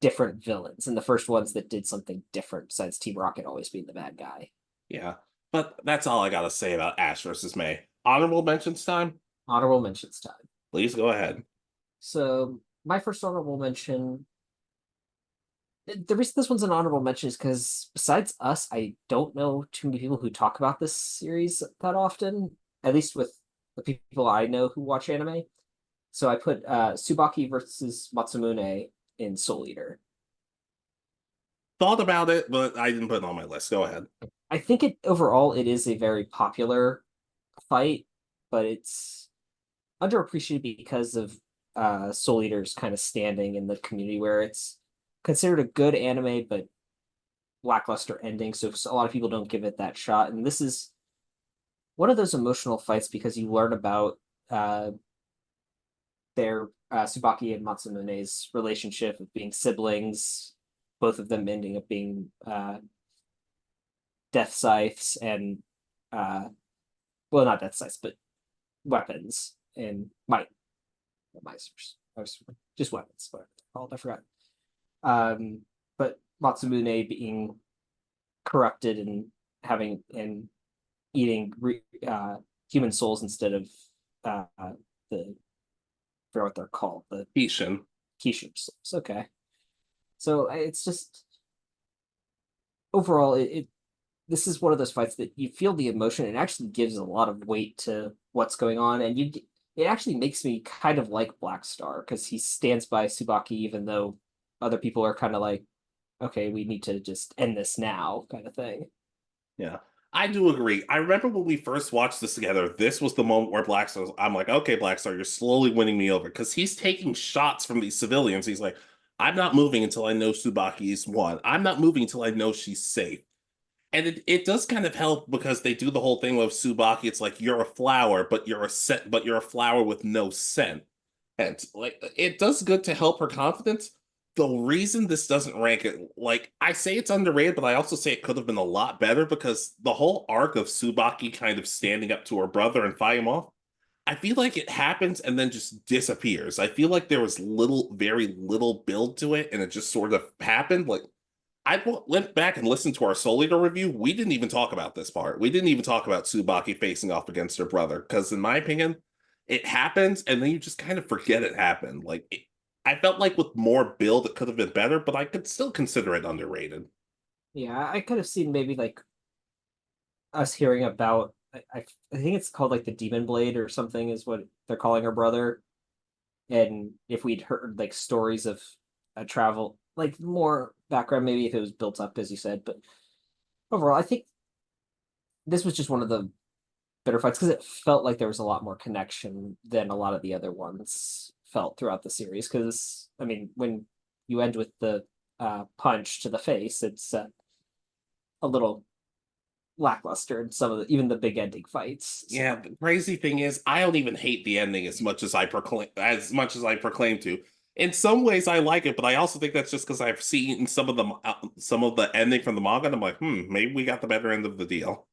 different villains and the first ones that did something different besides Team Rocket always being the bad guy. Yeah, but that's all I gotta say about Ash versus May. Honorable mentions time. Honorable mentions time. Please go ahead. So my first honorable mention. The reason this one's an honorable mention is because besides us, I don't know too many people who talk about this series that often, at least with the people I know who watch anime. So I put Tsubaki versus Masamune in Soul Eater. Thought about it, but I didn't put it on my list. Go ahead. I think overall it is a very popular fight, but it's underappreciated because of Soul Eater's kind of standing in the community, where it's considered a good anime but lackluster ending. So a lot of people don't give it that shot. And this is one of those emotional fights because you learn about their Tsubaki and Matsumone's relationship of being siblings, both of them ending up being death scythes and well, not death scythes, but weapons and misers. Just weapons, whatever they're called. I forgot. But Masamune being corrupted and having and eating human souls instead of the I forgot what they're called, the Kishin. souls. Okay, so it's just overall it this is one of those fights that you feel the emotion. It actually gives a lot of weight to what's going on, and it actually makes me kind of like Black Star because he stands by Tsubaki even though other people are kind of like, okay, we need to just end this now, kind of thing. Yeah, I do agree. I remember when we first watched this together, this was the moment where Black Star, I'm like, okay, Black Star, you're slowly winning me over because he's taking shots from these civilians. He's like, I'm not moving until I know Tsubaki is one. I'm not moving until I know she's safe. And it does kind of help because they do the whole thing with Tsubaki. It's like you're a flower, but you're a flower with no scent. And like it does good to help her confidence. The reason this doesn't rank it, like I say it's underrated, but I also say it could have been a lot better because the whole arc of Tsubaki kind of standing up to her brother and fighting him off, I feel like it happens and then just disappears. I feel like there was very little build to it, and it just sort of happened. Like went back and listened to our Soul Eater review. We didn't even talk about this part. We didn't even talk about Tsubaki facing off against her brother because, in my opinion, it happens and then you just kind of forget it happened. I felt like with more build, it could have been better, but I could still consider it underrated. Yeah, I could have seen maybe like us hearing about. I think it's called like the Demon Blade or something is what they're calling her brother. And if we'd heard like stories of a travel, like more background, maybe if it was built up as you said, but overall, I think this was just one of the better fights because it felt like there was a lot more connection than a lot of the other ones felt throughout the series. Because I mean, when you end with the punch to the face, it's a little lackluster in some of even the big ending fights. So. Yeah, the crazy thing is, I don't even hate the ending as much as I proclaim to. In some ways, I like it, but I also think that's just because I've seen some of the ending from the manga, and I'm like, maybe we got the better end of the deal.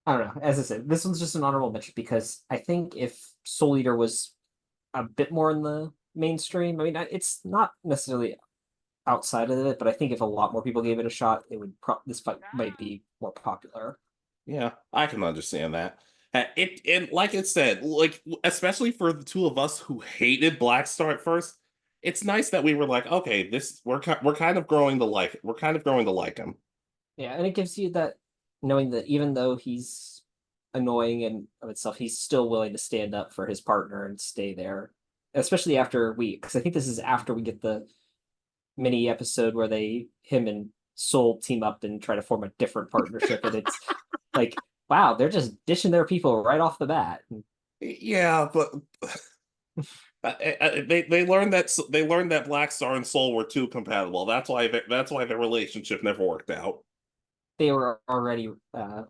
I don't know. As I said, this one's just an honorable mention because I think if Soul Eater was a bit more in the mainstream, I mean, it's not necessarily outside of it, but I think if a lot more people gave it a shot, it would this fight might be more popular. Yeah, I can understand that. It and like it said, like especially for the two of us who hated Black Star at first, it's nice that we were like, okay, we're kind of growing to like we're kind of growing to like him. Yeah, and it gives you that knowing that even though he's annoying and of itself, he's still willing to stand up for his partner and stay there. Especially after because I think this is after we get the mini episode where him and Soul team up and try to form a different partnership, and it's like, wow, they're just dishing their people right off the bat. Yeah, but they learned that Black Star and Soul were too compatible. That's why their relationship never worked out. They were already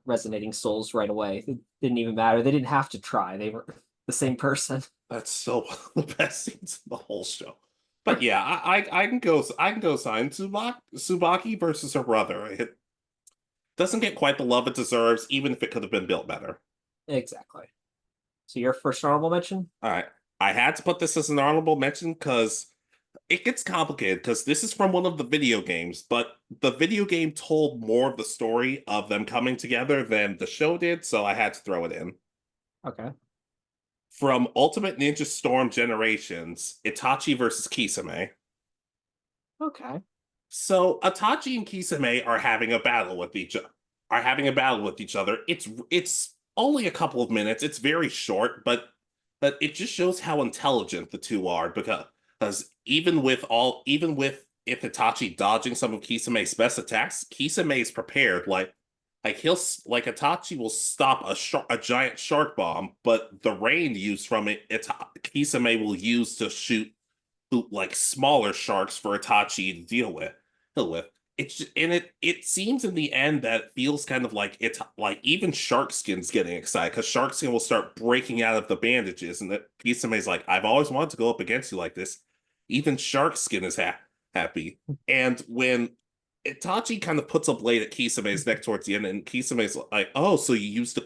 resonating souls right away. It didn't even matter. They didn't have to try. They were the same person. That's so one of the best scenes in the whole show. But yeah, I can go sign Tsubaki versus her brother. It doesn't get quite the love it deserves, even if it could have been built better. Exactly. So your first honorable mention? All right. I had to put this as an honorable mention because it gets complicated because this is from one of the video games, but the video game told more of the story of them coming together than the show did, so I had to throw it in. Okay. From Ultimate Ninja Storm Generations, Itachi versus Kisame. Okay. So Itachi and Kisame are having a battle with each other. It's only a couple of minutes. It's very short, but it just shows how intelligent the two are because even with if Itachi dodging some of Kisame's best attacks, Kisame is prepared. Like Itachi will stop a giant shark bomb, but the rain used from Kisame will use to shoot like smaller sharks for Itachi to deal with. It seems in the end that it feels kind of like it's like even Shark Skin's getting excited because Shark Skin will start breaking out of the bandages, and that Kisame's like, I've always wanted to go up against you like this. Even Shark Skin is happy. And when Itachi kind of puts a blade at Kisame's neck towards the end, and Kisame's like, "Oh, so you used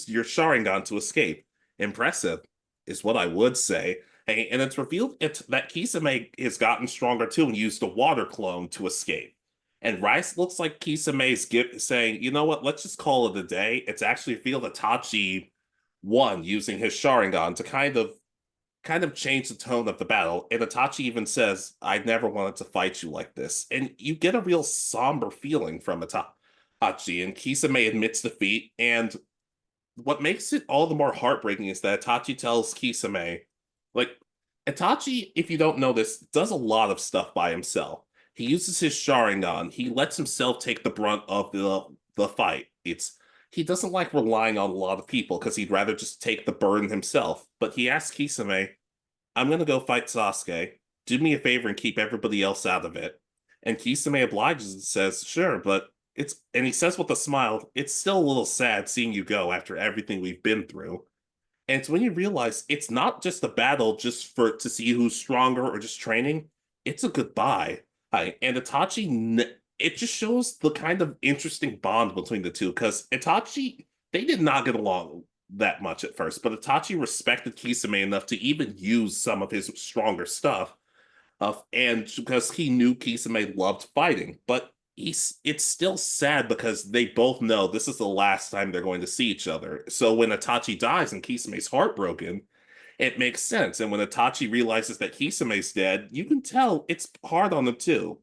your Sharingan to escape. Impressive, is what I would say." And it's revealed that Kisame has gotten stronger too and used a water clone to escape. And Rice looks like Kisame's saying, "You know what? Let's just call it a day." It's actually revealed that Itachi won using his Sharingan to kind of change the tone of the battle. And Itachi even says, I never wanted to fight you like this. And you get a real somber feeling from Itachi. And Kisame admits defeat. And what makes it all the more heartbreaking is that Itachi tells Kisame, like, Itachi, if you don't know this, does a lot of stuff by himself. He uses his Sharingan. He lets himself take the brunt of the fight. He doesn't like relying on a lot of people because he'd rather just take the burden himself. But he asks Kisame, I'm gonna go fight Sasuke. Do me a favor and keep everybody else out of it. And Kisame obliges and says, sure, but and he says with a smile, it's still a little sad seeing you go after everything we've been through. And it's when you realize it's not just a battle just to see who's stronger or just training. It's a goodbye. And Itachi, it just shows the kind of interesting bond between the two because Itachi, they did not get along that much at first, but Itachi respected Kisame enough to even use some of his stronger stuff. And because he knew Kisame loved fighting, but it's still sad because they both know this is the last time they're going to see each other. So when Itachi dies and Kisame's heartbroken, it makes sense. And when Itachi realizes that Kisame's dead, you can tell it's hard on him too.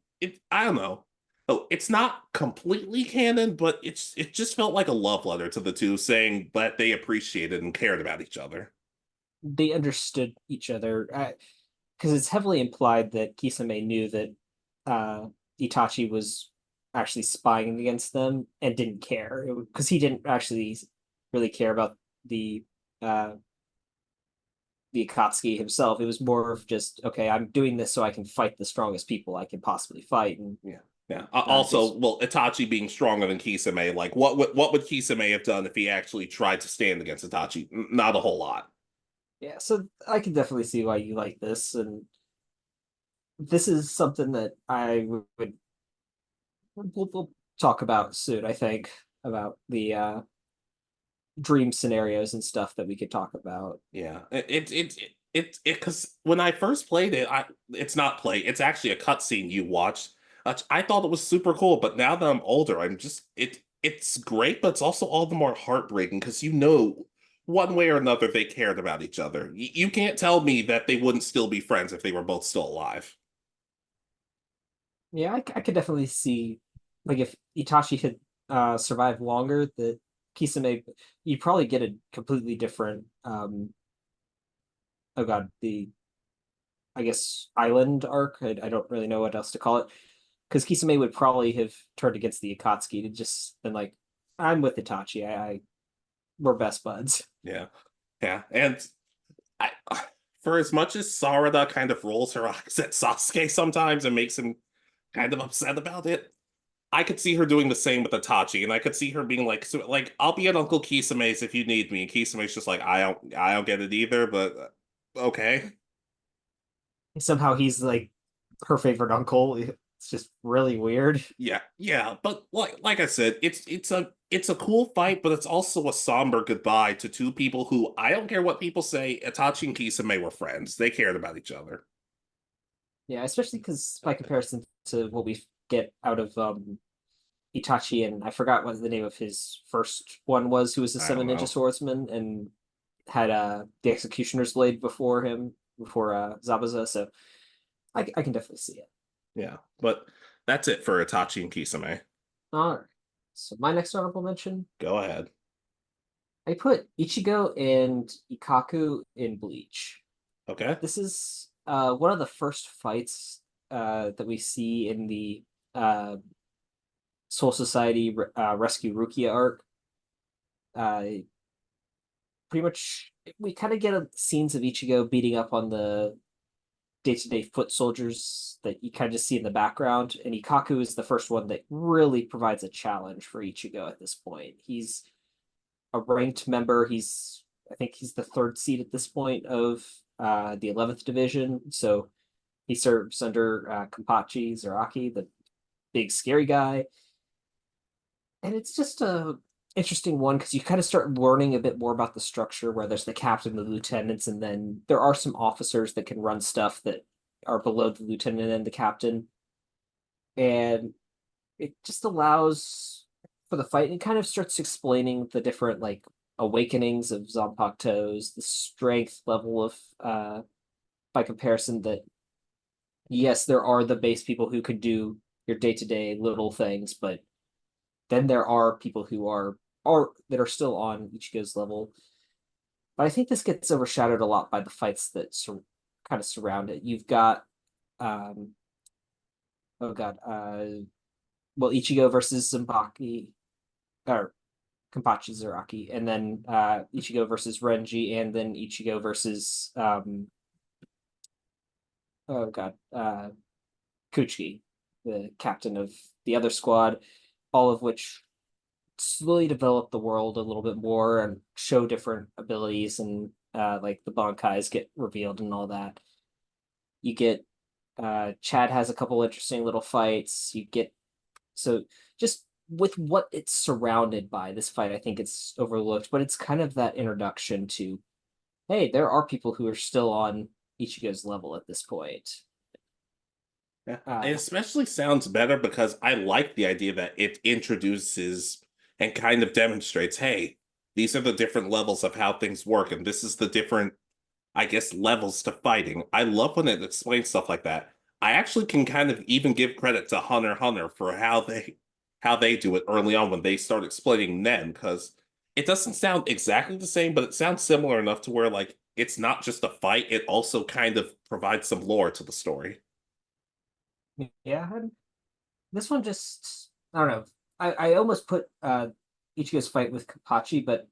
I don't know. Oh, it's not completely canon, but it just felt like a love letter to the two, saying that they appreciated and cared about each other. They understood each other because it's heavily implied that Kisame knew that Itachi was actually spying against them and didn't care because he didn't actually really care about the Akatsuki himself. It was more of just, okay, I'm doing this so I can fight the strongest people I can possibly fight. And yeah. Yeah. Also, well, Itachi being stronger than Kisame, like what would Kisame have done if he actually tried to stand against Itachi? Not a whole lot. Yeah, so I can definitely see why you like this, and this is something that I would we'll talk about soon. I think about the dream scenarios and stuff that we could talk about. Yeah, because when I first played it, it's actually a cutscene you watch. I thought it was super cool, but now that I'm older, it's great, but it's also all the more heartbreaking because you know one way or another they cared about each other. You can't tell me that they wouldn't still be friends if they were both still alive. Yeah, I could definitely see, like, if Itachi had survived longer, that Kisame, you'd probably get a completely different oh god, the I guess island arc. I don't really know what else to call it. Because Kisame would probably have turned against the Akatsuki to just been like, I'm with Itachi. We're best buds. Yeah, yeah, and I, for as much as Sarada kind of rolls her eyes at Sasuke sometimes and makes him kind of upset about it, I could see her doing the same with Itachi, and I could see her being like, I'll be at Uncle Kisame's if you need me. And Kisame's just like, I don't get it either, but okay. Somehow he's like her favorite uncle. It's just really weird. Yeah, yeah, but like I said, it's a cool fight, but it's also a somber goodbye to two people who I don't care what people say. Itachi and Kisame were friends; they cared about each other. Yeah, especially because by comparison to what we get out of Itachi, and I forgot what the name of his first one was, who was the I don't seven ninja know. swordsman and had the executioner's blade before him, before Zabuza. So I can definitely see it. Yeah, but that's it for Itachi and Kisame. All right. So my next honorable mention, Go ahead. I put Ichigo and Ikako in Bleach. Okay. This is one of the first fights that we see in the Soul Society Rescue Rukia arc. Pretty much, we kind of get scenes of Ichigo beating up on the day-to-day foot soldiers that you kind of just see in the background, and Ikako is the first one that really provides a challenge for Ichigo at this point. He's a ranked member. I think he's the third seed at this point of the 11th division. So he serves under Kenpachi Zaraki, the big scary guy. And it's just a interesting one because you kind of start learning a bit more about the structure where there's the captain, the lieutenants, and then there are some officers that can run stuff that are below the lieutenant and the captain. And it just allows for the fight. It kind of starts explaining the different like awakenings of Zanpakuto's, the strength level of by comparison that yes, there are the base people who could do your day-to-day little things, but then there are people who are that are still on Ichigo's level. But I think this gets overshadowed a lot by the fights that kind of surround it. You've got oh god, well, Ichigo versus Tsubaki, or Kenpachi Zaraki, and then Ichigo versus Renji, and then Ichigo versus oh god, Kuchiki, the captain of the other squad, all of which slowly develop the world a little bit more and show different abilities, and like the Bankais get revealed and all that. You get Chad has a couple interesting little fights. You get so just with what it's surrounded by, this fight, I think it's overlooked, but it's kind of that introduction to, hey, there are people who are still on Ichigo's level at this point. Yeah. Uh, It especially sounds better because I like the idea that it introduces and kind of demonstrates, hey, these are the different levels of how things work, and this is the different, I guess, levels to fighting. I love when it explains stuff like that. I actually can kind of even give credit to Hunter x Hunter for how they do it early on when they start explaining Nen, because it doesn't sound exactly the same, but it sounds similar enough to where like it's not just a fight, it also kind of provides some lore to the story. yeah, and this one just, I don't know. I almost put Ichigo's fight with Kapachi, but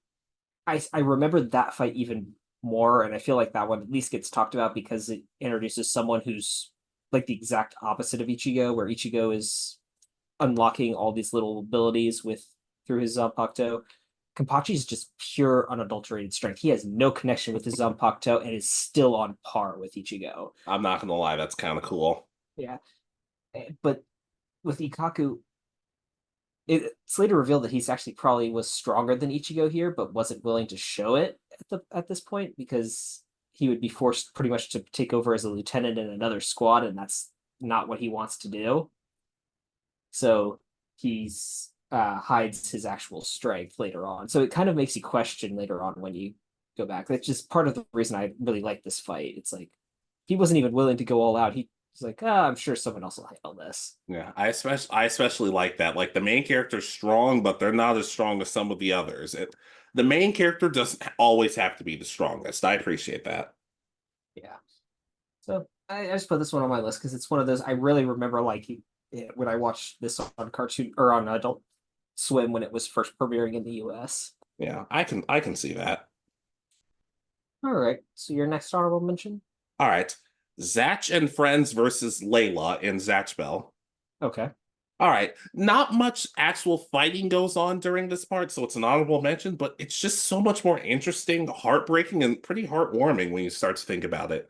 I remember that fight even more, and I feel like that one at least gets talked about because it introduces someone who's like the exact opposite of Ichigo, where Ichigo is unlocking all these little abilities with through his Zanpakuto. Kenpachi is just pure unadulterated strength. He has no connection with his Zanpakuto and is still on par with Ichigo. I'm not gonna lie, that's kind of cool. Yeah, but with Ikako, it's later revealed that he's actually probably was stronger than Ichigo here, but wasn't willing to show it at this point because he would be forced pretty much to take over as a lieutenant in another squad, and that's not what he wants to do. So he's hides his actual strength later on. So it kind of makes you question later on when you go back. That's just part of the reason I really like this fight. It's like he wasn't even willing to go all out. He's like, I'm sure someone else will handle this. Yeah, I especially like that. Like the main character's strong, but they're not as strong as some of the others. The main character doesn't always have to be the strongest. I appreciate that. Yeah. So I just put this one on my list because it's one of those I really remember like when I watched this on cartoon or on Adult Swim when it was first premiering in the US. Yeah, I can see that. All right. So your next honorable mention? All right. Zatch and Friends versus Layla in Zatch Bell. Okay. All right. Not much actual fighting goes on during this part, so it's an honorable mention, but it's just so much more interesting, heartbreaking, and pretty heartwarming when you start to think about it.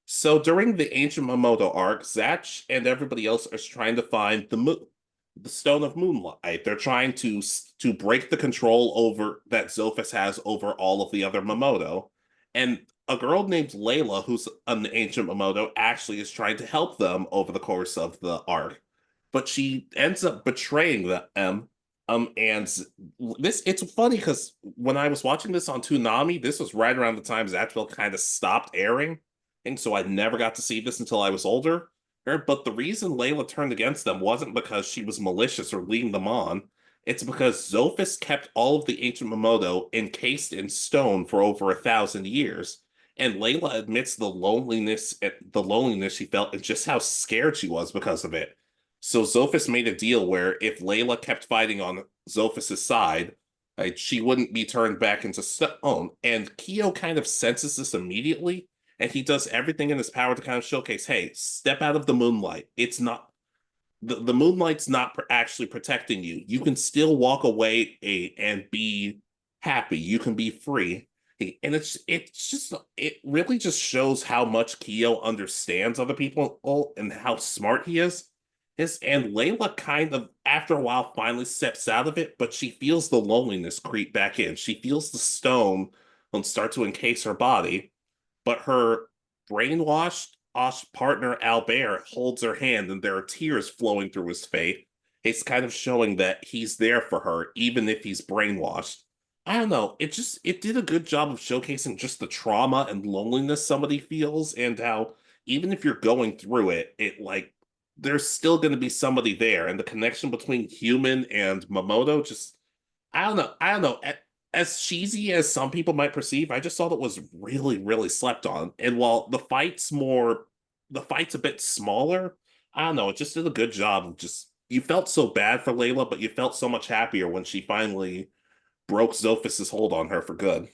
So during the Ancient Mamoto arc, Zatch and everybody else are trying to find the Stone of Moonlight. They're trying to break the control over that Zophis has over all of the other Mamoto. And a girl named Layla, who's an Ancient Mamoto, actually is trying to help them over the course of the arc. But she ends up betraying them. And this it's funny because when I was watching this on Toonami, this was right around the time Zatchville kind of stopped airing. And so I never got to see this until I was older. But the reason Layla turned against them wasn't because she was malicious or leading them on. It's because Zophis kept all of the ancient Mamoto encased in stone for over 1,000 years. And Layla admits the loneliness she felt and just how scared she was because of it. So Zophis made a deal where if Layla kept fighting on Zophis's side, she wouldn't be turned back into stone. And Kyo kind of senses this immediately, and he does everything in his power to kind of showcase, hey, step out of the moonlight. It's not the moonlight's not actually protecting you. You can still walk away and be happy. You can be free. And it really just shows how much Kyo understands other people and how smart he is. And Layla kind of, after a while, finally steps out of it, but she feels the loneliness creep back in. She feels the stone start to encase her body, but her brainwashed partner Albert holds her hand, and there are tears flowing through his face. It's kind of showing that he's there for her, even if he's brainwashed. I don't know. It did a good job of showcasing just the trauma and loneliness somebody feels, and how even if you're going through it, there's still going to be somebody there, and the connection between human and Mamoto just I don't know. I don't know. As cheesy as some people might perceive, I just thought it was really, really slept on. And while the fight's a bit smaller, I don't know, it just did a good job of just you felt so bad for Layla, but you felt so much happier when she finally broke Zophis's hold on her for good.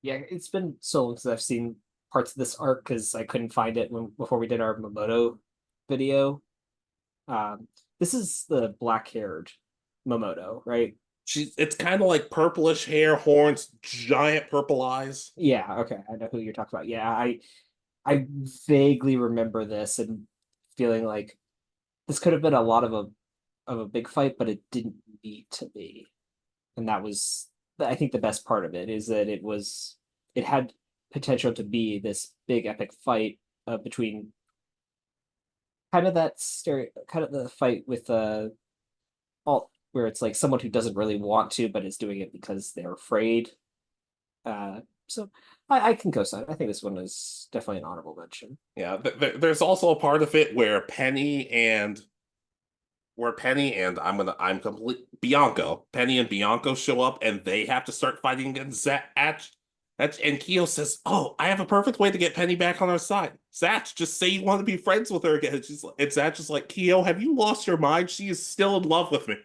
Yeah, it's been so long since I've seen parts of this arc because I couldn't find it before we did our Momoto video. This is the black-haired Momoto, right? It's kind of like purplish hair, horns, giant purple eyes. Yeah, okay, I know who you're talking about. Yeah, I vaguely remember this and feeling like this could have been a lot of a big fight, but it didn't need to be. And that was, I think, the best part of it is that it had potential to be this big epic fight between kind of kind of the fight with all where it's like someone who doesn't really want to but is doing it because they're afraid. So I can co-sign. I think this one is definitely an honorable mention. Yeah, there's also a part of it where Penny and Penny and Bianco show up and they have to start fighting against Zatch. And Kyo says, "Oh, I have a perfect way to get Penny back on our side. Zatch, just say you want to be friends with her again." And Zatch is like, "Kyo, have you lost your mind? She is still in love with me."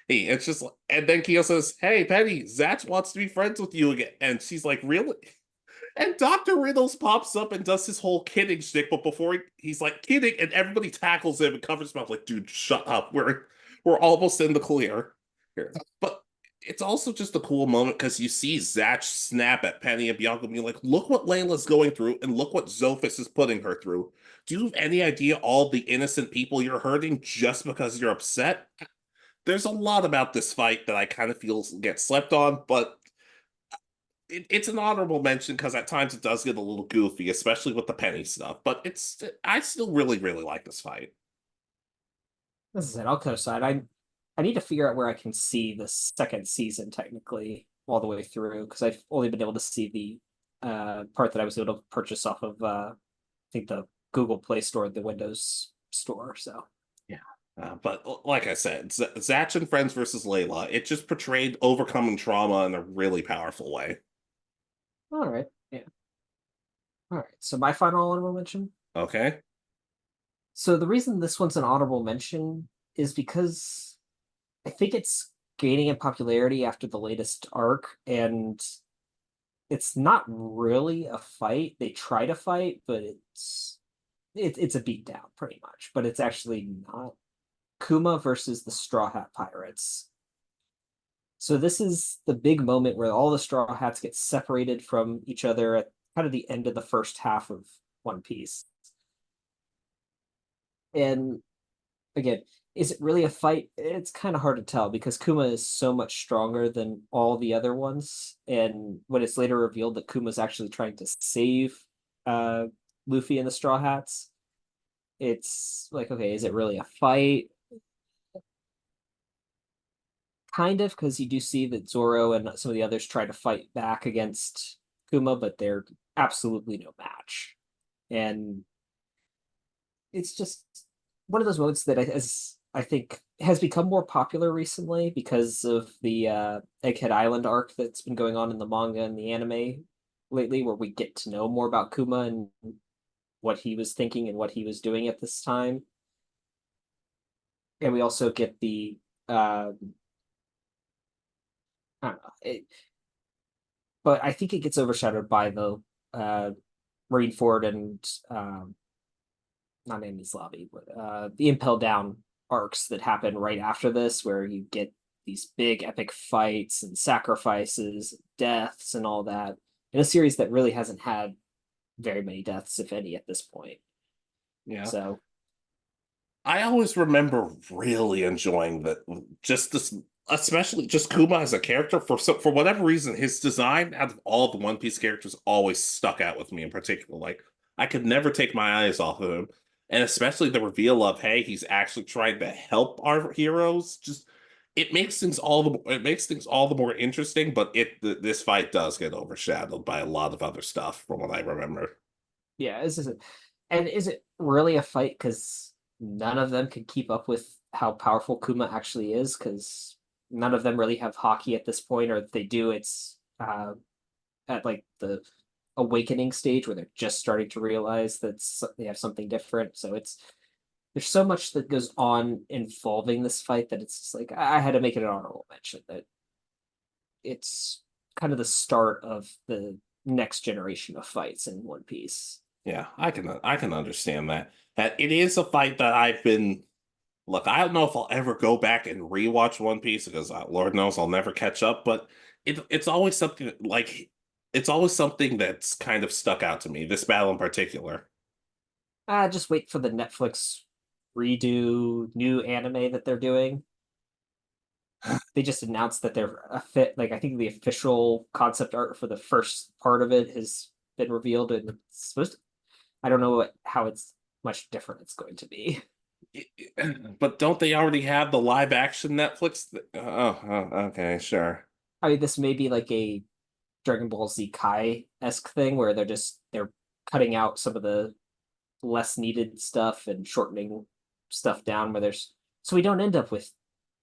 It's just, and then Kyo says, "Hey, Penny, Zatch wants to be friends with you again." And she's like, "Really?" And Dr. Riddles pops up and does his whole kidding shtick, but before he's like kidding, and everybody tackles him and covers his mouth like, "Dude, shut up. We're almost in the clear here." But it's also just a cool moment because you see Zatch snap at Penny and Bianca and be like, "Look what Layla's going through, and look what Zophis is putting her through. Do you have any idea all the innocent people you're hurting just because you're upset?" There's a lot about this fight that I kind of feel gets slept on, but it's an honorable mention because at times it does get a little goofy, especially with the Penny stuff. But I still really, really like this fight. This is it. I'll co-sign. I need to figure out where I can see the second season technically all the way through because I've only been able to see the part that I was able to purchase off of I think the Google Play Store, the Windows Store. So yeah. But like I said, Zatch and Friends versus Layla, it just portrayed overcoming trauma in a really powerful way. all right, yeah, all right. So my final honorable mention. Okay. So the reason this one's an honorable mention is because I think it's gaining in popularity after the latest arc, and it's not really a fight. They try to fight, but it's a beatdown pretty much. But it's actually not. Kuma versus the Straw Hat Pirates. So this is the big moment where all the Straw Hats get separated from each other at kind of the end of the first half of One Piece. And again, is it really a fight? It's kind of hard to tell because Kuma is so much stronger than all the other ones. And when it's later revealed that Kuma's actually trying to save Luffy and the Straw Hats, it's like, okay, is it really a fight? Kind of, because you do see that Zoro and some of the others try to fight back against Kuma, but they're absolutely no match. And it's just one of those moments that I think has become more popular recently because of the Egghead Island arc that's been going on in the manga and the anime lately, where we get to know more about Kuma and what he was thinking and what he was doing at this time. And we also get the I don't know. But I think it gets overshadowed by the Marineford and not Enemy's Lobby, but the Impel Down arcs that happen right after this, where you get these big epic fights and sacrifices, deaths, and all that in a series that really hasn't had very many deaths, if any, at this point. Yeah. So I always remember really enjoying that, just this, especially just Kuma as a character. For whatever reason, his design out of all the One Piece characters always stuck out with me in particular. Like I could never take my eyes off of him, and especially the reveal of, hey, he's actually trying to help our heroes. Just it makes things all the more interesting. But this fight does get overshadowed by a lot of other stuff from what I remember. yeah, is it really a fight? Because none of them can keep up with how powerful Kuma actually is, because none of them really have hockey at this point, or if they do, it's at like the awakening stage where they're just starting to realize that they have something different. So there's so much that goes on involving this fight that it's just like I had to make it an honorable mention that it's kind of the start of the next generation of fights in One Piece. Yeah, I can understand that. That it is a fight that I've been. Look, I don't know if I'll ever go back and rewatch One Piece because Lord knows I'll never catch up. But it's always something like it's always something that's kind of stuck out to me. This battle in particular. Just wait for the Netflix redo new anime that they're doing. They just announced that they're a fit. Like I think the official concept art for the first part of it has been revealed, and it's supposed to. I don't know how it's much different it's going to be. But don't they already have the live action Netflix? Okay, sure. I mean, this may be like a Dragon Ball Z Kai-esque thing where they're cutting out some of the less needed stuff and shortening stuff down where there's so we don't end up with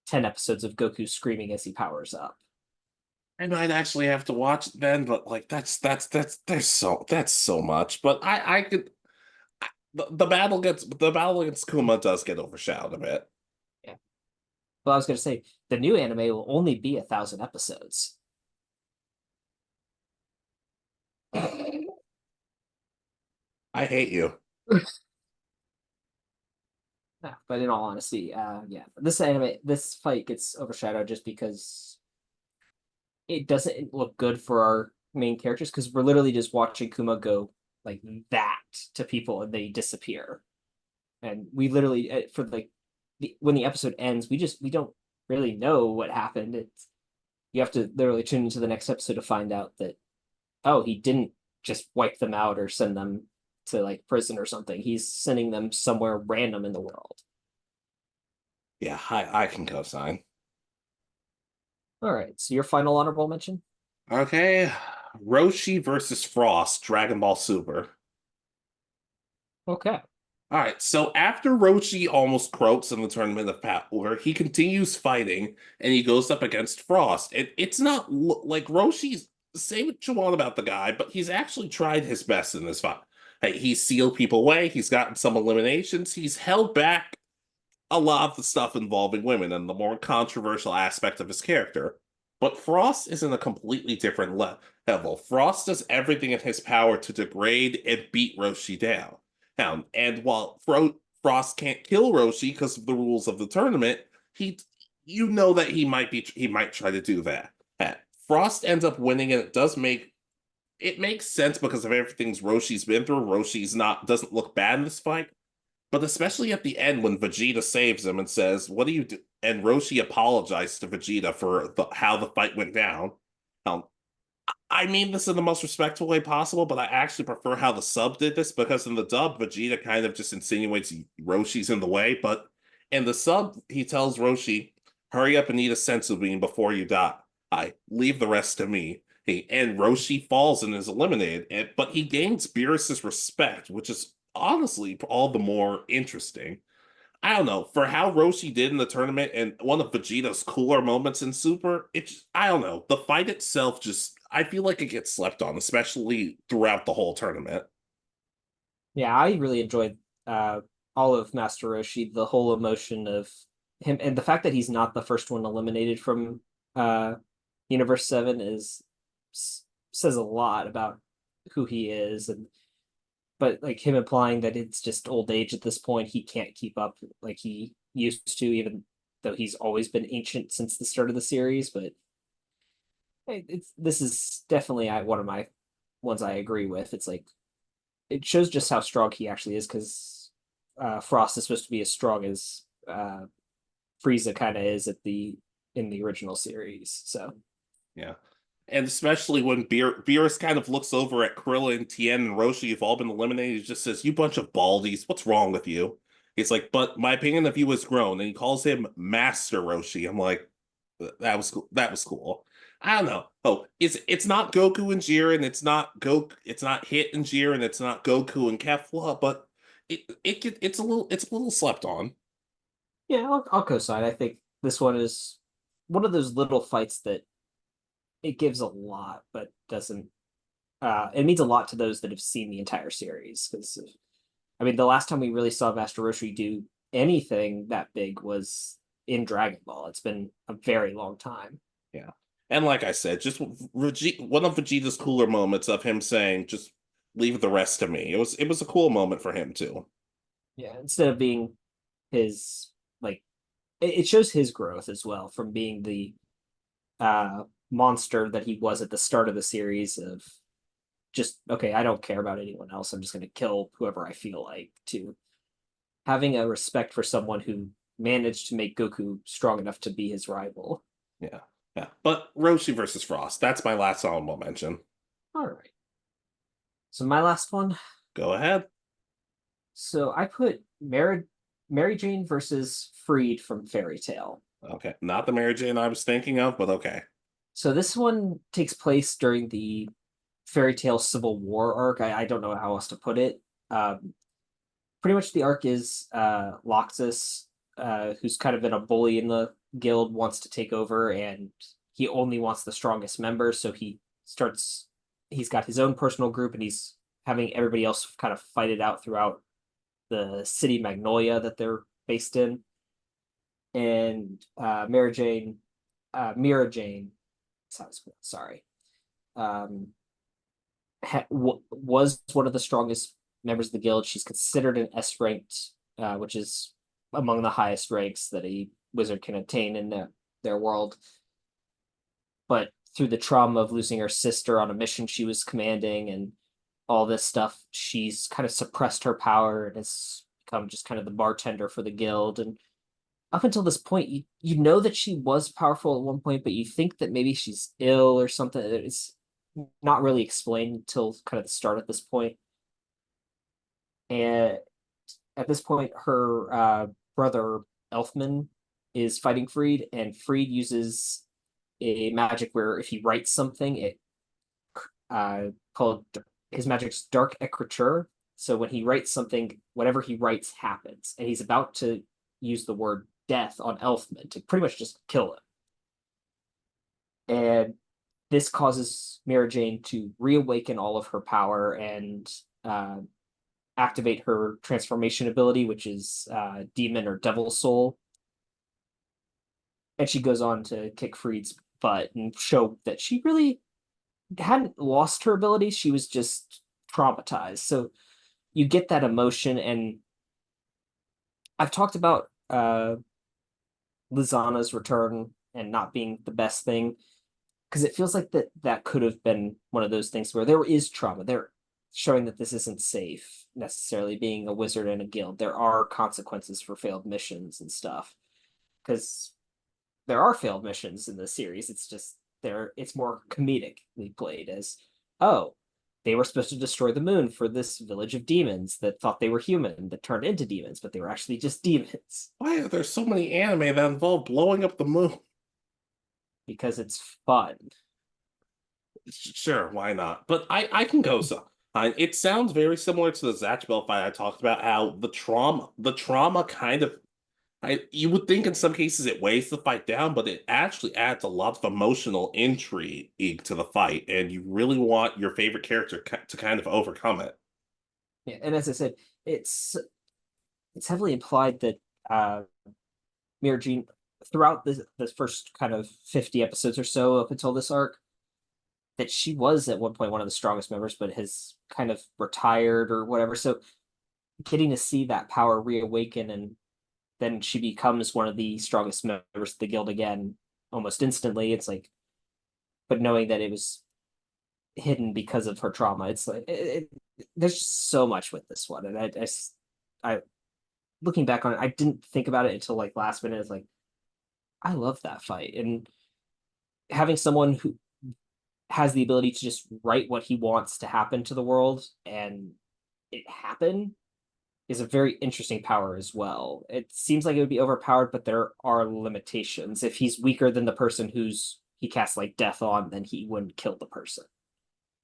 10 episodes of Goku screaming as he powers up. I might actually have to watch it then, but like that's so much. But I could the battle against Kuma does get overshadowed a bit. Yeah. Well, I was going to say the new anime will only be 1,000 episodes. I hate you. Yeah, but in all honesty, yeah, this fight gets overshadowed just because it doesn't look good for our main characters because we're literally just watching Kuma go like that to people and they disappear, and we literally for like when the episode ends, we don't really know what happened. It's you have to literally tune into the next episode to find out that oh he didn't just wipe them out or send them to like prison or something. He's sending them somewhere random in the world. Yeah, I can co-sign. All right, so your final honorable mention. Okay, Roshi versus Frost, Dragon Ball Super. Okay. All right, so after Roshi almost croaks in the tournament of Power, he continues fighting and he goes up against Frost. It's not like Roshi's say what you want about the guy, but he's actually tried his best in this fight. Hey, he's sealed people away, he's gotten some eliminations, he's held back a lot of the stuff involving women and the more controversial aspect of his character. But Frost is in a completely different level. Frost does everything in his power to degrade and beat Roshi down. And while Frost can't kill Roshi because of the rules of the tournament, he you know that he might try to do that. Frost ends up winning, and it makes sense because of everything Roshi's been through. Roshi's not doesn't look bad in this fight, but especially at the end when Vegeta saves him and says, "What do you do?" And Roshi apologized to Vegeta for how the fight went down. Um, I mean this in the most respectful way possible, but I actually prefer how the sub did this because in the dub, Vegeta kind of just insinuates Roshi's in the way, but in the sub, he tells Roshi, "Hurry up and eat a senzu bean before you die. I leave the rest to me." And Roshi falls and is eliminated, but he gains Beerus's respect, which is honestly all the more interesting. I don't know, for how Roshi did in the tournament and one of Vegeta's cooler moments in Super, I don't know. The fight itself I feel like it gets slept on, especially throughout the whole tournament. Yeah, I really enjoyed all of Master Roshi, the whole emotion of him, and the fact that he's not the first one eliminated from uh, Universe 7 says a lot about who he is, and but like him implying that it's just old age at this point, he can't keep up like he used to, even though he's always been ancient since the start of the series. But this is definitely one of my ones I agree with. It's like it shows just how strong he actually is because Frost is supposed to be as strong as Frieza kind of is in the original series. So Yeah. And especially when Beerus kind of looks over at Krillin, Tien, and Roshi have all been eliminated, he just says, "You bunch of baldies, what's wrong with you?" He's like, "But my opinion of you has grown," and he calls him Master Roshi. I'm like, that was cool. That was cool. I don't know. Oh, it's not Goku and Jiren, it's not Hit and Jiren, it's not Goku and Kefla, but it's a little slept on. yeah, I'll co-sign. I think this one is one of those little fights that it gives a lot, but doesn't. It means a lot to those that have seen the entire series. Because I mean, the last time we really saw Master Roshi do anything that big was in Dragon Ball. It's been a very long time. Yeah. And like I said, just one of Vegeta's cooler moments of him saying, "Just leave the rest to me." It was a cool moment for him too. Yeah, instead of being his like it shows his growth as well from being the uh monster that he was at the start of the series of just okay, I don't care about anyone else. I'm just going to kill whoever I feel like to having a respect for someone who managed to make Goku strong enough to be his rival. Yeah, yeah. But Roshi versus Frost, that's my last honorable mention. All right. So my last one. Go ahead. So I put Mary Jane versus Freed from Fairy Tale. Okay, not the Mary Jane I was thinking of, but okay. So this one takes place during the Fairy Tale Civil War arc. I don't know how else to put it. Pretty much the arc is Loxus, who's kind of been a bully in the guild, wants to take over, and he only wants the strongest members. So he's got his own personal group, and he's having everybody else kind of fight it out throughout the city Magnolia that they're based in. And Mirajane, sorry, um, was one of the strongest members of the guild. She's considered an S ranked, which is among the highest ranks that a wizard can attain in their world. But through the trauma of losing her sister on a mission she was commanding and all this stuff, she's kind of suppressed her power and has become just kind of the bartender for the guild. And up until this point, you know that she was powerful at one point, but you think that maybe she's ill or something. It's not really explained until kind of the start at this point. And at this point, her brother Elfman is fighting Freed, and Freed uses a magic where if he writes something, it called his magic's Dark Écriture. So when he writes something, whatever he writes happens, and he's about to use the word death on Elfman to pretty much just kill him. And this causes Mirajane to reawaken all of her power and activate her transformation ability, which is Demon or Devil Soul. And she goes on to kick Freed's butt and show that she really hadn't lost her ability. She was just traumatized. So you get that emotion. And I've talked about Lizana's return and not being the best thing because it feels like that could have been one of those things where there is trauma. They're showing that this isn't safe necessarily being a wizard in a guild. There are consequences for failed missions and stuff because there are failed missions in the series. It's just it's more comedically played as, oh, they were supposed to destroy the moon for this village of demons that thought they were human that turned into demons, but they were actually just demons. Why are there so many anime that involve blowing up the moon? Because it's fun. Sure, why not? But I can go so. It sounds very similar to the Zatch Bell fight I talked about. How the trauma kind of, you would think in some cases it weighs the fight down, but it actually adds a lot of emotional intrigue to the fight, and you really want your favorite character to kind of overcome it. Yeah, and as I said, it's heavily implied that Mirajane throughout the first kind of 50 episodes or so up until this arc, that she was at one point one of the strongest members, but has kind of retired or whatever. So getting to see that power reawaken and then she becomes one of the strongest members of the guild again almost instantly. It's like, but knowing that it was hidden because of her trauma, it's like there's just so much with this one. And I looking back on it, I didn't think about it until like last minute. It's like, I love that fight. And having someone who has the ability to just write what he wants to happen to the world and it happen is a very interesting power as well. It seems like it would be overpowered, but there are limitations. If he's weaker than the person he casts like death on, then he wouldn't kill the person.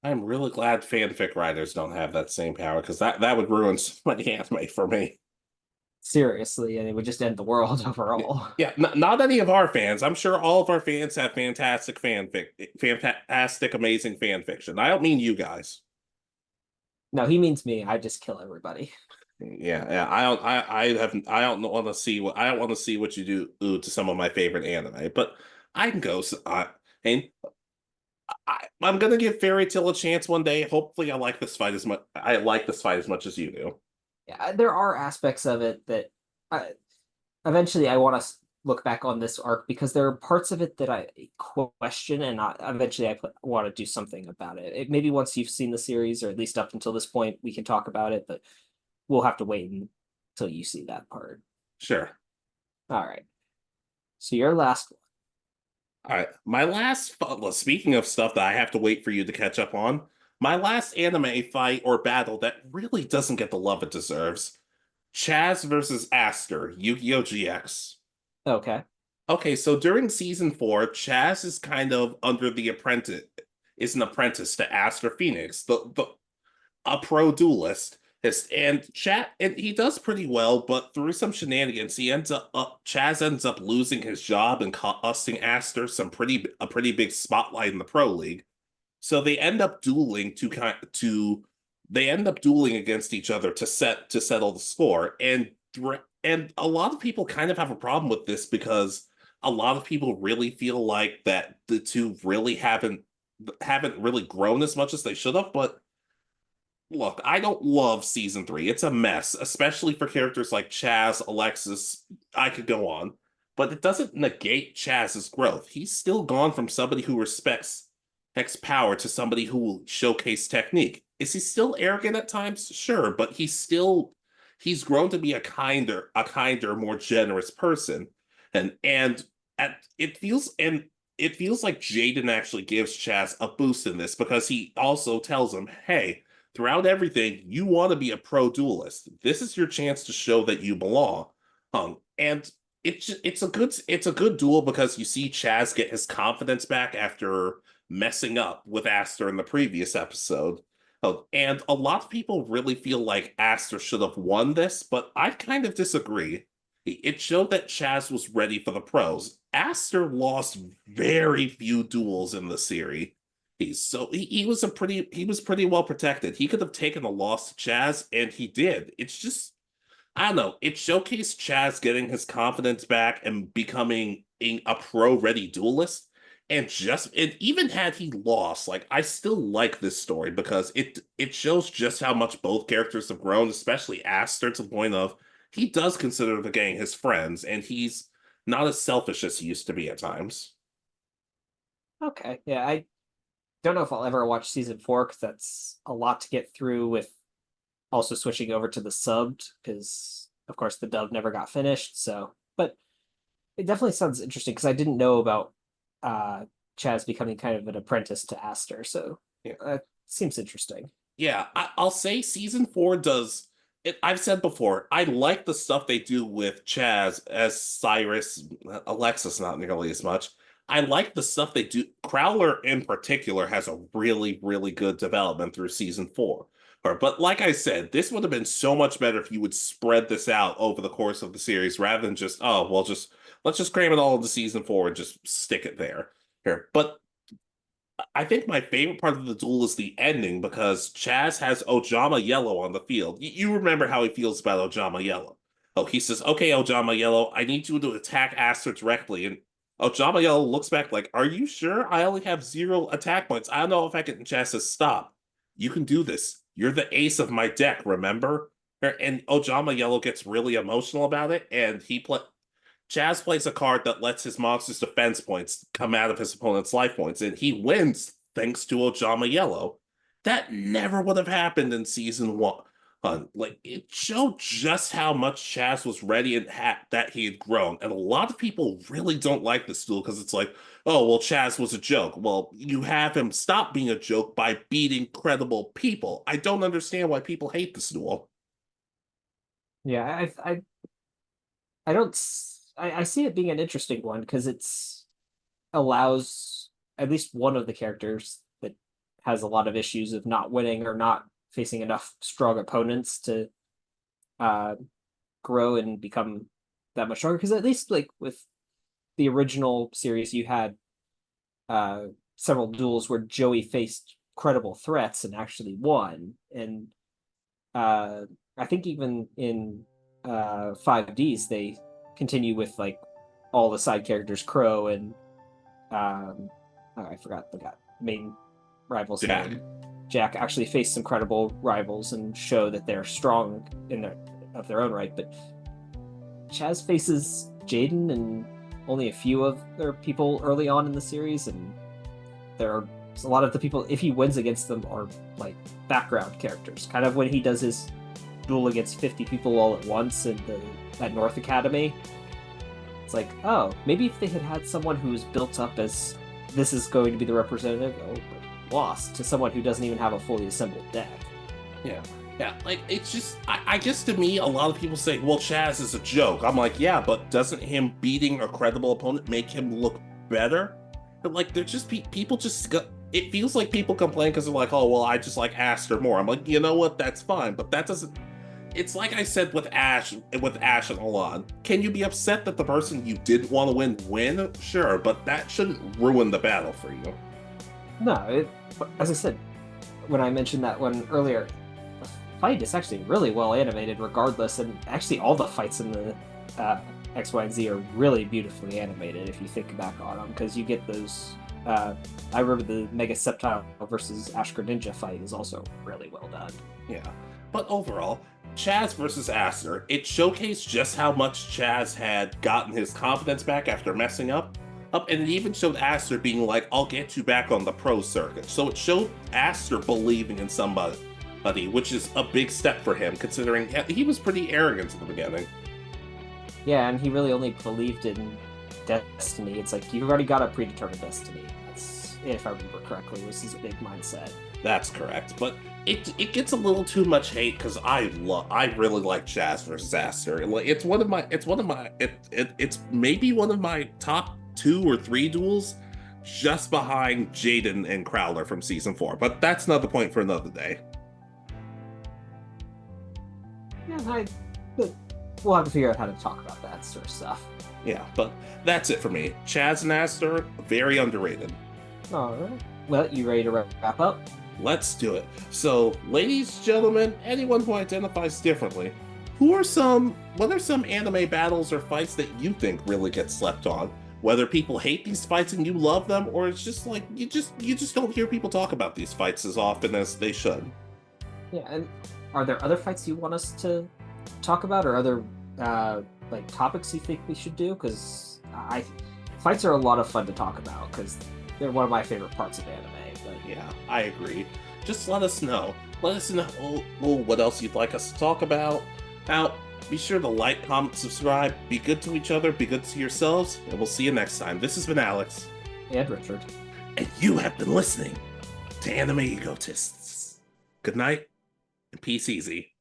I'm really glad fanfic writers don't have that same power because that would ruin so many anime for me. Seriously, and it would just end the world overall. Yeah, not any of our fans. I'm sure all of our fans have fantastic fantastic, amazing fan fiction. I don't mean you guys. No, he means me. I just kill everybody. Yeah. I don't want to see what you do to some of my favorite anime, but I can go. And I'm gonna give Fairy Tail a chance one day. Hopefully, I like this fight as much. I like this fight as much as you do. Yeah, there are aspects of it that eventually I want to look back on this arc because there are parts of it that I question, and eventually I want to do something about it. Maybe once you've seen the series, or at least up until this point, we can talk about it. But we'll have to wait until you see that part. Sure. All right. So your last one. All right. My last. Well, speaking of stuff that I have to wait for you to catch up on, my last anime fight or battle that really doesn't get the love it deserves: Chazz versus Aster, Yu-Gi-Oh! GX. Okay. Okay, so during season 4, Chazz is kind of under the apprentice, is an apprentice to Aster Phoenix, the a pro duelist. And he does pretty well, but through some shenanigans, Chazz ends up losing his job and costing Aster a pretty big spotlight in the pro league. So they end up dueling they end up dueling against each other to settle the score. And a lot of people kind of have a problem with this because a lot of people really feel like that the two really haven't really grown as much as they should have. But look, I don't love season 3. It's a mess, especially for characters like Chazz, Alexis. I could go on, but it doesn't negate Chazz's growth. He's still gone from somebody who respects X power to somebody who will showcase technique. Is he still arrogant at times? Sure, but he's grown to be a kinder, more generous person. And it feels like Jaden actually gives Chazz a boost in this because he also tells him, hey, throughout everything, you want to be a pro duelist. This is your chance to show that you belong. And it's a good duel because you see Chazz get his confidence back after messing up with Aster in the previous episode. And a lot of people really feel like Aster should have won this, but I kind of disagree. It showed that Chazz was ready for the pros. Aster lost very few duels in the series. He was pretty well protected. He could have taken a loss to Chazz, and he did. It's just I don't know. It showcased Chazz getting his confidence back and becoming a pro-ready duelist. And even had he lost, like I still like this story because it shows just how much both characters have grown, especially Aster to the point of he does consider the gang his friends, and he's not as selfish as he used to be at times. Okay. Yeah, I don't know if I'll ever watch season 4 because that's a lot to get through with also switching over to the subbed because of course the dub never got finished. So, but it definitely sounds interesting because I didn't know about Chazz becoming kind of an apprentice to Aster. So Yeah. seems interesting. Yeah, I'll say season 4 does it. I've said before, I like the stuff they do with Chazz as Cyrus, Alexis, not nearly as much. I like the stuff they do. Crowler in particular has a really, really good development through season 4. But like I said, this would have been so much better if you would spread this out over the course of the series rather than just, oh, well, let's just cram it all into season 4 and just stick it there. Here. But I think my favorite part of the duel is the ending because Chazz has Ojama Yellow on the field. You remember how he feels about Ojama Yellow. Oh, he says, okay, Ojama Yellow, I need you to attack Aster directly. And Ojama Yellow looks back like, are you sure? I only have 0 attack points. I don't know if I can. Chazz says, stop. You can do this. You're the ace of my deck, remember? And Ojama Yellow gets really emotional about it, and Chazz plays a card that lets his monster's defense points come out of his opponent's life points, and he wins thanks to Ojama Yellow. That never would have happened in season 1. Like, it showed just how much Chazz was ready and that he had grown. And a lot of people really don't like this duel because it's like, oh, well, Chazz was a joke. Well, you have him stop being a joke by beating credible people. I don't understand why people hate this duel. Yeah, I don't I see it being an interesting one because it's allows at least one of the characters that has a lot of issues of not winning or not facing enough strong opponents to uh grow and become that much stronger because at least like with the original series you had uh several duels where Joey faced credible threats and actually won and uh I think even in 5Ds they continue with like all the side characters Crow and um I forgot the main rival's Jack. name. Jack actually face some credible rivals and show that they're strong in their own right. But Chazz faces Jaden and only a few of their people early on in the series, and there are a lot of the people, if he wins against them, are like background characters. Kind of when he does his duel against 50 people all at once at North Academy. It's like, oh, maybe if they had someone who was built up as this is going to be the representative, but lost to someone who doesn't even have a fully assembled deck. Yeah. Yeah, like, it's just, I guess to me, a lot of people say, well, Chazz is a joke. I'm like, yeah, but doesn't him beating a credible opponent make him look better? But, like, they're just, people just, it feels like people complain because they're like, oh, well, I just like Aster more. I'm like, you know what, that's fine, but that doesn't, it's like I said with Ash and Alon. Can you be upset that the person you didn't want to win? Sure, but that shouldn't ruin the battle for you. No, as I said, when I mentioned that one earlier, fight is actually really well animated regardless, and actually all the fights in the X, Y, and Z are really beautifully animated if you think back on them, because you get those I remember the Mega Sceptile versus Ash Greninja fight is also really well done. Yeah, but overall, Chazz versus Aster, it showcased just how much Chazz had gotten his confidence back after messing up, and it even showed Aster being like, I'll get you back on the pro circuit. So it showed Aster believing in somebody, which is a big step for him, considering he was pretty arrogant in the beginning. Yeah, and he really only believed in destiny. It's like, you've already got a predetermined destiny. That's, if I remember correctly, was his big mindset. That's correct, but it gets a little too much hate because I really like Chazz versus Aster. It's maybe one of my top 2 or 3 duels, just behind Jaden and Crowler from season 4. But that's another point for another day. Yeah, we'll have to figure out how to talk about that sort of stuff. Yeah, but that's it for me. Chazz and Aster, very underrated. All right. Well, you ready to wrap up? Let's do it. So, ladies, gentlemen, anyone who identifies differently, what are some anime battles or fights that you think really get slept on? Whether people hate these fights and you love them, or it's just like you just don't hear people talk about these fights as often as they should. Yeah, and are there other fights you want us to talk about, or other like topics you think we should do? Because fights are a lot of fun to talk about because they're one of my favorite parts of anime. But yeah, I agree. Just let us know. Let us know what else you'd like us to talk about. Now, be sure to like, comment, subscribe. Be good to each other. Be good to yourselves. And we'll see you next time. This has been Alex. And Richard. And you have been listening to Anime Egotists. Good night and peace easy.